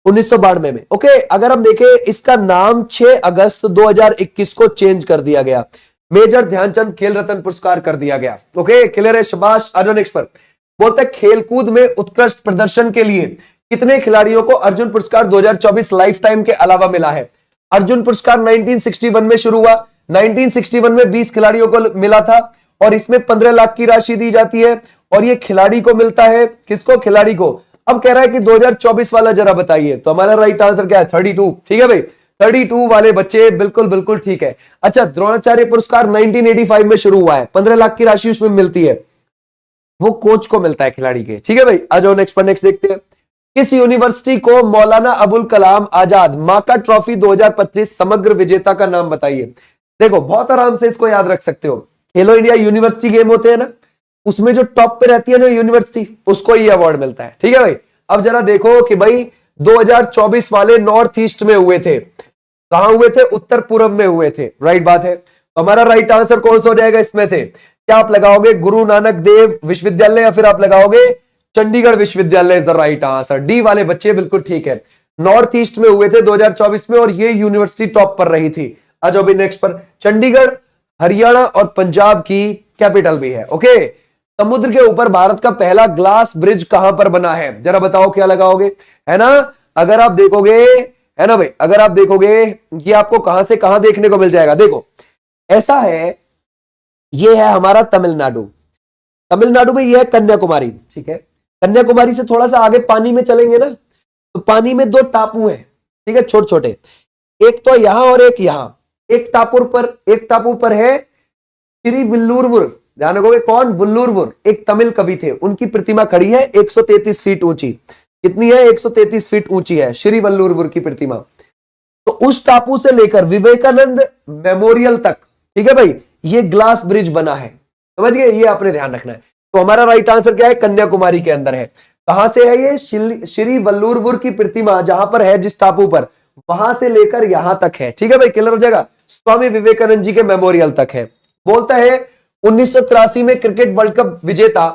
1992 में। ओके, अगर हम देखें इसका नाम 6 अगस्त 2021 को चेंज कर दिया गया, मेजर ध्यानचंद खेल रत्न पुरस्कार कर दिया गया। ओके, क्लियर है, शाबाश। आजो नेक्स्ट पर। बोलते हैं खेलकूद में उत्कृष्ट प्रदर्शन के लिए कितने खिलाड़ियों को अर्जुन पुरस्कार 2024 लाइफ टाइम के अलावा मिला है? अर्जुन पुरस्कार 1961 में शुरू हुआ, 1961 में 20 खिलाड़ियों को मिला था, और इसमें 15 लाख की राशि दी जाती है, और ये खिलाड़ी को मिलता है, किसको? खिलाड़ी को। अब कह रहा है कि 2024 वाला जरा बताइए, तो हमारा राइट आंसर क्या है? 32। ठीक है भाई, 32 वाले बच्चे, बिल्कुल बिल्कुल ठीक है। अच्छा, द्रोणाचार्य पुरस्कार 1985 में शुरू हुआ है, 15 लाख की राशि उसमें मिलती है, वो कोच को मिलता है, खिलाड़ी के। ठीक है भाई, आ जाओ नेक्स्ट पर, नेक्स्ट देखते हैं। किस यूनिवर्सिटी को मौलाना अबुल कलाम आजाद माका ट्रॉफी 2025 समग्र विजेता का नाम बताइए? देखो, बहुत आराम से इसको याद रख सकते हो, खेलो इंडिया यूनिवर्सिटी गेम होते हैं ना, उसमें जो टॉप पे रहती है ना यूनिवर्सिटी, उसको ये अवार्ड मिलता है। ठीक है भाई, अब जरा देखो कि भाई 2024 वाले नॉर्थ ईस्ट में हुए थे, कहां हुए थे? उत्तर पूर्व में हुए थे, राइट बात है। तो हमारा राइट आंसर कौन सा हो जाएगा इसमें से? क्या आप लगाओगे गुरु नानक देव विश्वविद्यालय, या फिर आप लगाओगे चंडीगढ़ विश्वविद्यालय is the right answer. D वाले बच्चे बिल्कुल ठीक है। नॉर्थ ईस्ट में हुए थे 2024 में और ये यूनिवर्सिटी टॉप पर रही थी। आ जाओ भी नेक्स्ट पर। चंडीगढ़ हरियाणा और पंजाब की कैपिटल भी है। ओके, समुद्र के ऊपर भारत का पहला ग्लास ब्रिज कहां पर बना है, जरा बताओ क्या लगाओगे, है ना। अगर आप देखोगे, है ना भाई, अगर आप देखोगे ये आपको कहां से कहां देखने को मिल जाएगा। देखो ऐसा है, ये है हमारा तमिलनाडु, तमिलनाडु में ये है कन्याकुमारी, ठीक है। कन्याकुमारी से थोड़ा सा आगे पानी में चलेंगे ना, तो पानी में दो टापू हैं, ठीक है, छोटे छोटे, एक तो यहां और एक यहां। एक टापू पर है श्री विल्लुरवुर, ध्यान रखोगे कौन, विल्लुरवुर, एक तमिल कवि थे, उनकी प्रतिमा खड़ी है 133 फीट ऊंची। कितनी है, 133 फीट ऊंची है श्री विल्लुरवुर की प्रतिमा। तो उस टापू से लेकर विवेकानंद मेमोरियल तक, ठीक है भाई, ये ग्लास ब्रिज बना है, समझ गए, ये आपने ध्यान रखना है। तो हमारा राइट आंसर क्या है, कन्याकुमारी के अंदर है। कहां से है ये, श्री वल्लुरवुर की प्रतिमा जहां पर है, जिस टापू पर, वहां से लेकर यहां तक है, ठीक है भाई, क्लियर हो जाएगा, स्वामी विवेकानंद जी के मेमोरियल तक है। बोलता है 1983 में क्रिकेट वर्ल्ड कप विजेता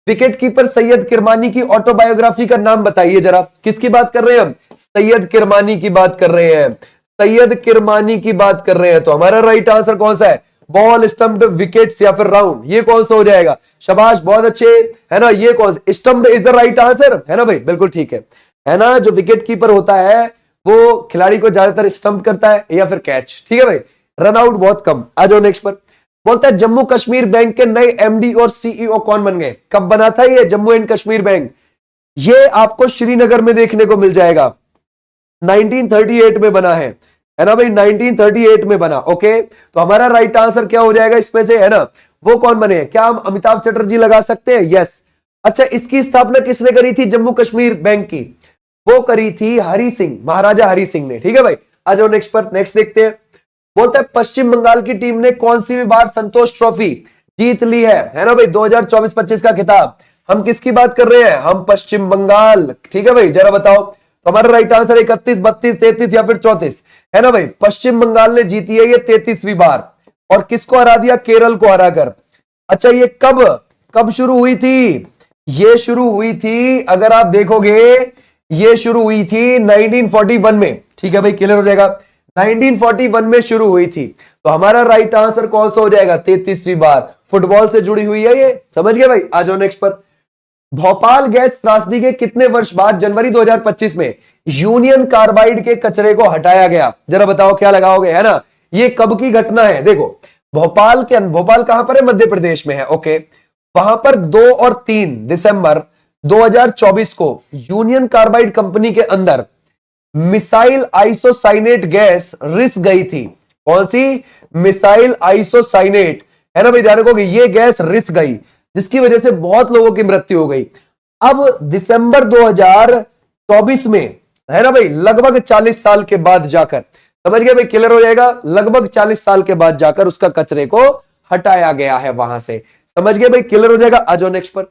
विकेट कीपर सैयद किरमानी की ऑटोबायोग्राफी का नाम बताइए जरा। किसकी बात कर रहे हैं हम, सैयद किरमानी की बात कर रहे हैं, सैयद किरमानी की बात कर रहे हैं। तो हमारा राइट आंसर कौन सा है, बॉल, स्टम्प्ड, विकेट्स या फिर राउंड, ये कौन सा हो जाएगा, शाबाश बहुत अच्छे, है ना, ये कौन सा, stumped is the right answer, है ना भाई, बिल्कुल ठीक है ना। जो विकेट कीपर होता है वो खिलाड़ी को ज्यादातर स्टम्प करता है या फिर कैच, ठीक है भाई, रन आउट बहुत कम। आ जाओ नेक्स्ट पर। बोलता है जम्मू कश्मीर बैंक के नए एमडी और सीईओ कौन बन गए, कब बना था ये जम्मू एंड कश्मीर बैंक, ये आपको श्रीनगर में देखने को मिल जाएगा, 1938 में बना है ना भाई, 1938 में बना। ओके, तो हमारा राइट आंसर क्या हो जाएगा इसमें से, है ना, वो कौन बने, क्या हम अमिताभ चटर्जी लगा सकते हैं, यस। अच्छा, इसकी स्थापना किसने करी थी जम्मू कश्मीर बैंक की, वो करी थी हरि सिंह, महाराजा हरि सिंह ने, ठीक है भाई। आ जाओ नेक्स्ट पर, नेक्स्ट देखते हैं। बोलता है पश्चिम बंगाल की टीम ने कौन सी भी बार संतोष ट्रॉफी जीत ली है ना भाई, 2024-25 का खिताब। हम किसकी बात कर रहे हैं, हम पश्चिम बंगाल, ठीक है भाई, जरा बताओ। तो हमारा राइट आंसर 31, 32, 33 या फिर 34, है ना भाई, पश्चिम बंगाल ने जीती है ये 33वीं बार, और किसको हरा दिया, केरल को हराकर। अच्छा, ये कब शुरू हुई थी, ये शुरू हुई थी, अगर आप देखोगे ये शुरू हुई थी 1941 में, ठीक है भाई, क्लियर हो जाएगा, 1941 में शुरू हुई थी। तो हमारा राइट आंसर कौन सा हो जाएगा, 33वीं बार, फुटबॉल से जुड़ी हुई है ये, समझ गए भाई। आ जाओ नेक्स्ट पर। भोपाल गैस त्रासदी के कितने वर्ष बाद जनवरी 2025 में यूनियन कार्बाइड के कचरे को हटाया गया, जरा बताओ क्या लगाओगे, है ना, ये कब की घटना है। देखो भोपाल कहां पर है, मध्य प्रदेश में है। ओके, वहां पर 2 और 3 दिसंबर 2024 को यूनियन कार्बाइड कंपनी के अंदर मिसाइल आइसोसाइनेट गैस रिस गई थी। कौन सी, मिसाइल आइसोसाइनेट, है ना भाई, ध्यान रखोगे, ये गैस रिस गई, जिसकी वजह से बहुत लोगों की मृत्यु हो गई। अब दिसंबर 2024 में, है ना भाई, लगभग 40 साल के बाद जाकर, समझ गए भाई, क्लियर हो जाएगा, लगभग 40 साल के बाद जाकर उसका कचरे को हटाया गया है वहां से, समझ गए भाई, क्लियर हो जाएगा। आ जाओ नेक्स्ट पर।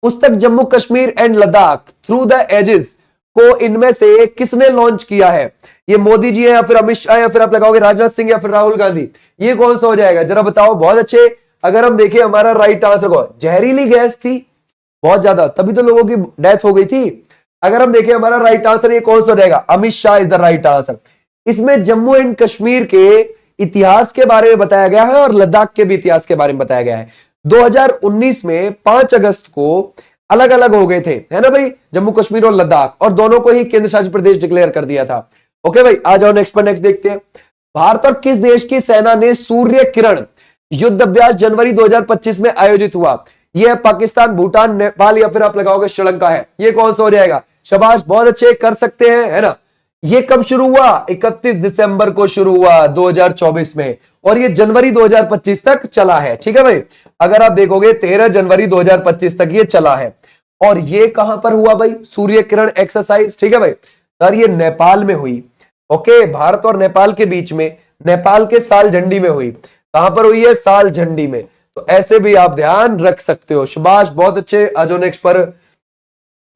पुस्तक Jammu Kashmir and Ladakh through the ages को इनमें से किसने लॉन्च किया है, ये मोदी जी है या फिर अमित शाह या फिर आप लगाओगे राजनाथ सिंह या फिर राहुल गांधी, ये कौन सा हो जाएगा, जरा बताओ। बहुत अच्छे, अगर हम देखें हमारा राइट आंसर को, जहरीली गैस थी बहुत ज्यादा, तभी तो लोगों की डेथ हो गई थी। अगर हम देखें हमारा राइट आंसर ये कौन सा हो जाएगा, Amit Shah is the right answer. इसमें जम्मू एंड कश्मीर के इतिहास के बारे में बताया गया है और लद्दाख के भी इतिहास के बारे में बताया गया है। 2019 में 5 अगस्त को अलग अलग हो गए थे, है ना भाई, जम्मू कश्मीर और लद्दाख, और दोनों को ही केंद्र शासित प्रदेश डिक्लेयर कर दिया था। ओके भाई, आ जाओ नेक्स्ट पर, नेक्स्ट देखते हैं। भारत और किस देश की सेना ने सूर्य किरण युद्ध अभ्यास जनवरी 2025 में आयोजित हुआ, यह पाकिस्तान, भूटान, नेपाल या फिर आप लगाओगे श्रीलंका है, ये कौन सा हो जाएगा, शाबाश बहुत अच्छे, कर सकते हैं, है ना। ये कब शुरू हुआ, 31 दिसंबर को शुरू हुआ 2024 में, और ये जनवरी 2025 तक चला है, ठीक है भाई। अगर आप देखोगे 13 जनवरी 2025 तक ये चला है। और ये कहां पर हुआ भाई, सूर्य किरण एक्सरसाइज, ठीक है भाई सर, ये नेपाल में हुई। ओके, भारत और नेपाल के बीच में, नेपाल के साल झंडी में हुई। कहां पर हुई है, साल झंडी में। तो ऐसे भी आप ध्यान रख सकते हो, सुभाष बहुत अच्छे। आ जाओ नेक्स्ट पर।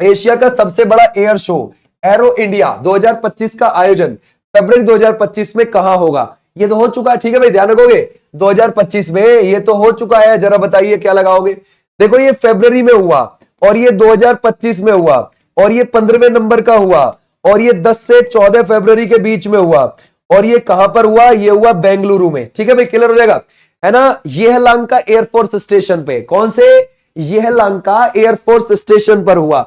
एशिया का सबसे बड़ा एयर शो एरो इंडिया 2025 का आयोजन फरवरी 2025 में कहां होगा, ये तो हो चुका है, ठीक है भाई, ध्यान रखोगे 2025 में ये तो हो चुका है, जरा बताइए क्या लगाओगे। देखो ये फरवरी में हुआ और ये 2025 में हुआ और ये 15वें नंबर का हुआ और ये 10 से 14 फरवरी के बीच में हुआ। और ये कहां पर हुआ? ये हुआ बेंगलुरु में। ठीक है भाई, क्लियर हो जाएगा, है ना। येहलांका एयरफोर्स स्टेशन पे। कौन से? येहलांका एयरफोर्स स्टेशन पर हुआ।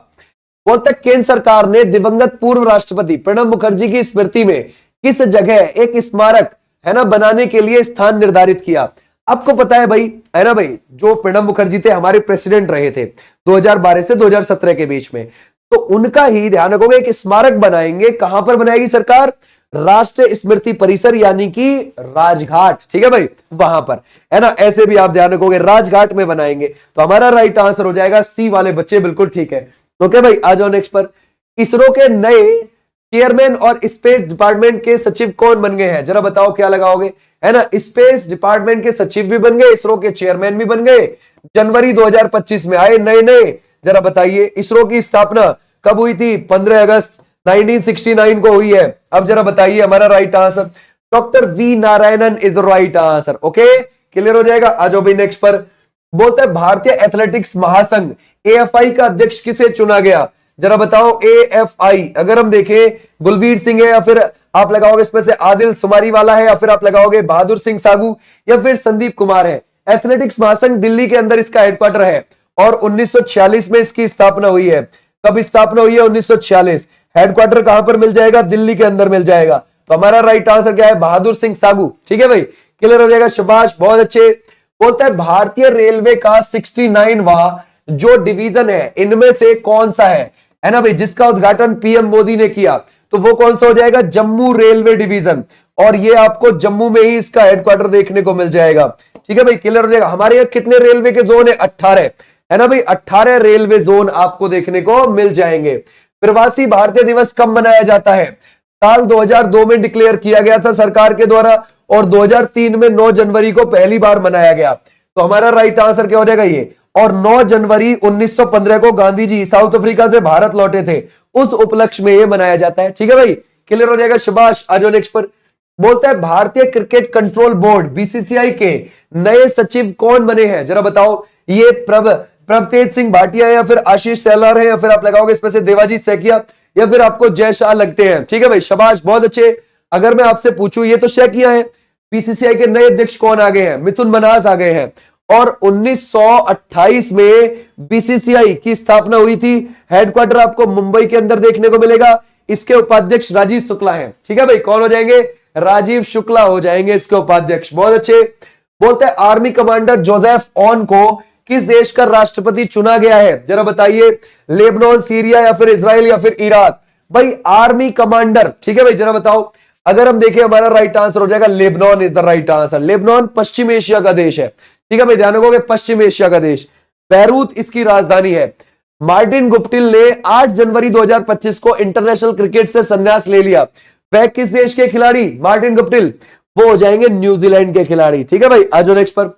बोलते केंद्र सरकार ने दिवंगत पूर्व राष्ट्रपति प्रणब मुखर्जी की स्मृति में किस जगह एक स्मारक, है ना, बनाने के लिए स्थान निर्धारित किया? आपको पता है भाई, है ना भाई, जो प्रणब मुखर्जी थे हमारे प्रेसिडेंट रहे थे 2012 से 2017 के बीच में, तो उनका ही ध्यान रखोगे एक स्मारक बनाएंगे। कहां पर बनाएगी सरकार? राष्ट्रीय स्मृति परिसर यानी कि राजघाट। ठीक है भाई, वहां पर, है ना। ऐसे भी आप ध्यान रखोगे, राजघाट में बनाएंगे। तो हमारा राइट आंसर हो जाएगा सी वाले बच्चे, बिल्कुल ठीक है। ओके भाई, आ जाओ नेक्स्ट पर। इसरो के नए चेयरमैन और स्पेस डिपार्टमेंट के सचिव कौन बन गए हैं? जरा बताओ क्या लगाओगे, है ना। स्पेस डिपार्टमेंट के सचिव भी बन गए, इसरो के चेयरमैन भी बन गए, जनवरी 2025 में आए नए नए। जरा बताइए इसरो की स्थापना कब हुई थी? 15 अगस्त 1969 को हुई है। अब जरा बताइए हमारा right answer doctor V Narayanan is the right answer. Okay, clear हो जाएगा। आ जाओ भाई नेक्स्ट पर। बोलते हैं भारतीय एथलेटिक्स महासंघ एएफआई का अध्यक्ष किसे चुना गया? जरा बताओ एएफआई। अगर हम देखें गुलवीर सिंह है, या फिर आप लगाओगे इसमें से आदिल सुमारीवाला है, या फिर आप लगाओगे बहादुर सिंह सागू, या फिर संदीप कुमार है। एथलेटिक्स महासंघ दिल्ली के अंदर इसका हेडक्वार्टर है और 1946 में इसकी स्थापना हुई है। कब स्थापना हुई है? 1946। हेडक्वार्टर कहां पर मिल जाएगा? दिल्ली के अंदर मिल जाएगा। तो हमारा राइट आंसर क्या है? बहादुर सिंह सागू। ठीक है भाई, क्लियर हो जाएगा, शाबाश, बहुत अच्छे। बोलता है भारतीय रेलवे का 69वां जो डिवीजन है इनमें से कौन सा है ना भाई, जिसका उद्घाटन पीएम मोदी ने किया, तो वो कौन सा हो जाएगा? Jammu railway division. और ये आपको जम्मू में ही इसका हेडक्वार्टर देखने को मिल जाएगा। ठीक है भाई, क्लियर हो जाएगा। हमारे यहाँ कितने रेलवे के जोन है? 18, है ना भाई, 18 रेलवे जोन आपको देखने को मिल जाएंगे। प्रवासी भारतीय दिवस कब मनाया जाता है? साल 2002 में डिक्लेयर किया गया था सरकार के द्वारा, और 2003 में 9 जनवरी को पहली बार मनाया गया। तो हमारा राइट आंसर क्या हो जाएगा? ये। और 9 जनवरी 1915 को गांधी जी साउथ अफ्रीका से भारत लौटे थे, उस उपलक्ष्य में ये मनाया जाता है। ठीक है भाई, क्लियर हो जाएगा, शाबाश। आ जाओ नेक्स्ट पर। बोलता है भारतीय क्रिकेट कंट्रोल बोर्ड बीसीसीआई के नए सचिव कौन बने हैं? जरा बताओ। ये प्रभतेज सिंह भाटिया है, या फिर आशीष सेलार है, या फिर आप लगाओगे इसमें से देवाजीत सैकिया, या फिर आपको जय शाह लगते हैं। ठीक है भाई, शाबाश, बहुत अच्छे। अगर मैं आपसे पूछूं, ये तो सैकिया है, बीसीसीआई के नए अध्यक्ष कौन आ गए हैं? मिथुन मन्हास आ गए हैं। और 1928 में बीसीसीआई की स्थापना हुई थी। हेडक्वार्टर आपको मुंबई के अंदर देखने को मिलेगा। इसके उपाध्यक्ष राजीव शुक्ला हैं। ठीक है भाई, कौन हो जाएंगे? राजीव शुक्ला हो जाएंगे इसके उपाध्यक्ष, बहुत अच्छे। बोलते हैं आर्मी कमांडर जोसेफ ऑन को किस देश का राष्ट्रपति चुना गया है? जरा बताइए। लेबनान, सीरिया, या फिर इजराइल, या फिर इराक? भाई आर्मी कमांडर। ठीक है भाई, जरा बताओ। अगर हम देखें हमारा राइट आंसर हो जाएगा Lebanon is the right answer. Lebanon Paschim Asia का देश है। ठीक है भाई, ध्यान रखोगे, पश्चिम एशिया का देश। बैरूत इसकी राजधानी है। मार्टिन गुप्टिल ने 8 जनवरी 2025 को इंटरनेशनल क्रिकेट से संन्यास ले लिया। वह किस देश के खिलाड़ी? मार्टिन गुप्टिल, वो हो जाएंगे न्यूजीलैंड के खिलाड़ी। ठीक है भाई, आज नेक्स्ट पर।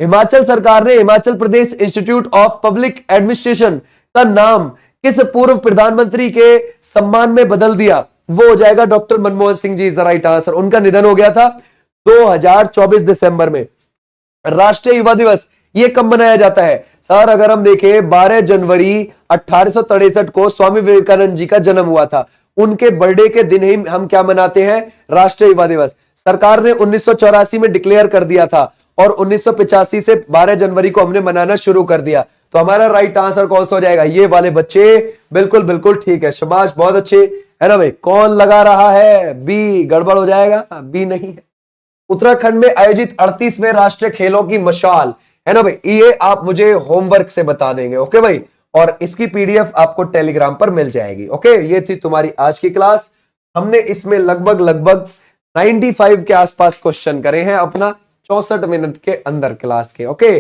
हिमाचल सरकार ने Himachal Pradesh institute of public administration का नाम किस पूर्व प्रधानमंत्री के सम्मान में बदल दिया? वो हो जाएगा doctor Manmohan Singh ji is the right answer. उनका निधन हो गया था 2024 दिसंबर में। राष्ट्रीय युवा दिवस ये कब मनाया जाता है? सर अगर हम देखें 12 जनवरी 1863 को स्वामी विवेकानंद जी का जन्म हुआ था। उनके बर्थडे के दिन ही हम क्या मनाते हैं? राष्ट्रीय युवा दिवस। सरकार ने 1984 में डिक्लेयर कर दिया था, और 1985 से 12 जनवरी को हमने मनाना शुरू कर दिया। तो हमारा राइट आंसर कौन सा हो जाएगा? ये वाले बच्चे, बिल्कुल बिल्कुल ठीक है, शाबाश, बहुत अच्छे, है ना भाई। कौन लगा रहा है? बी। गड़बड़ हो जाएगा, बी नहीं है। उत्तराखंड में आयोजित 38वें राष्ट्रीय खेलों की मशाल, है ना भाई, ये आप मुझे होमवर्क से बता देंगे। ओके भाई, और इसकी पीडीएफ आपको टेलीग्राम पर मिल जाएगी। ओके, ये थी तुम्हारी आज की क्लास। हमने इसमें लगभग 95 के आसपास क्वेश्चन करे हैं अपना 64 मिनट के अंदर क्लास के। ओके।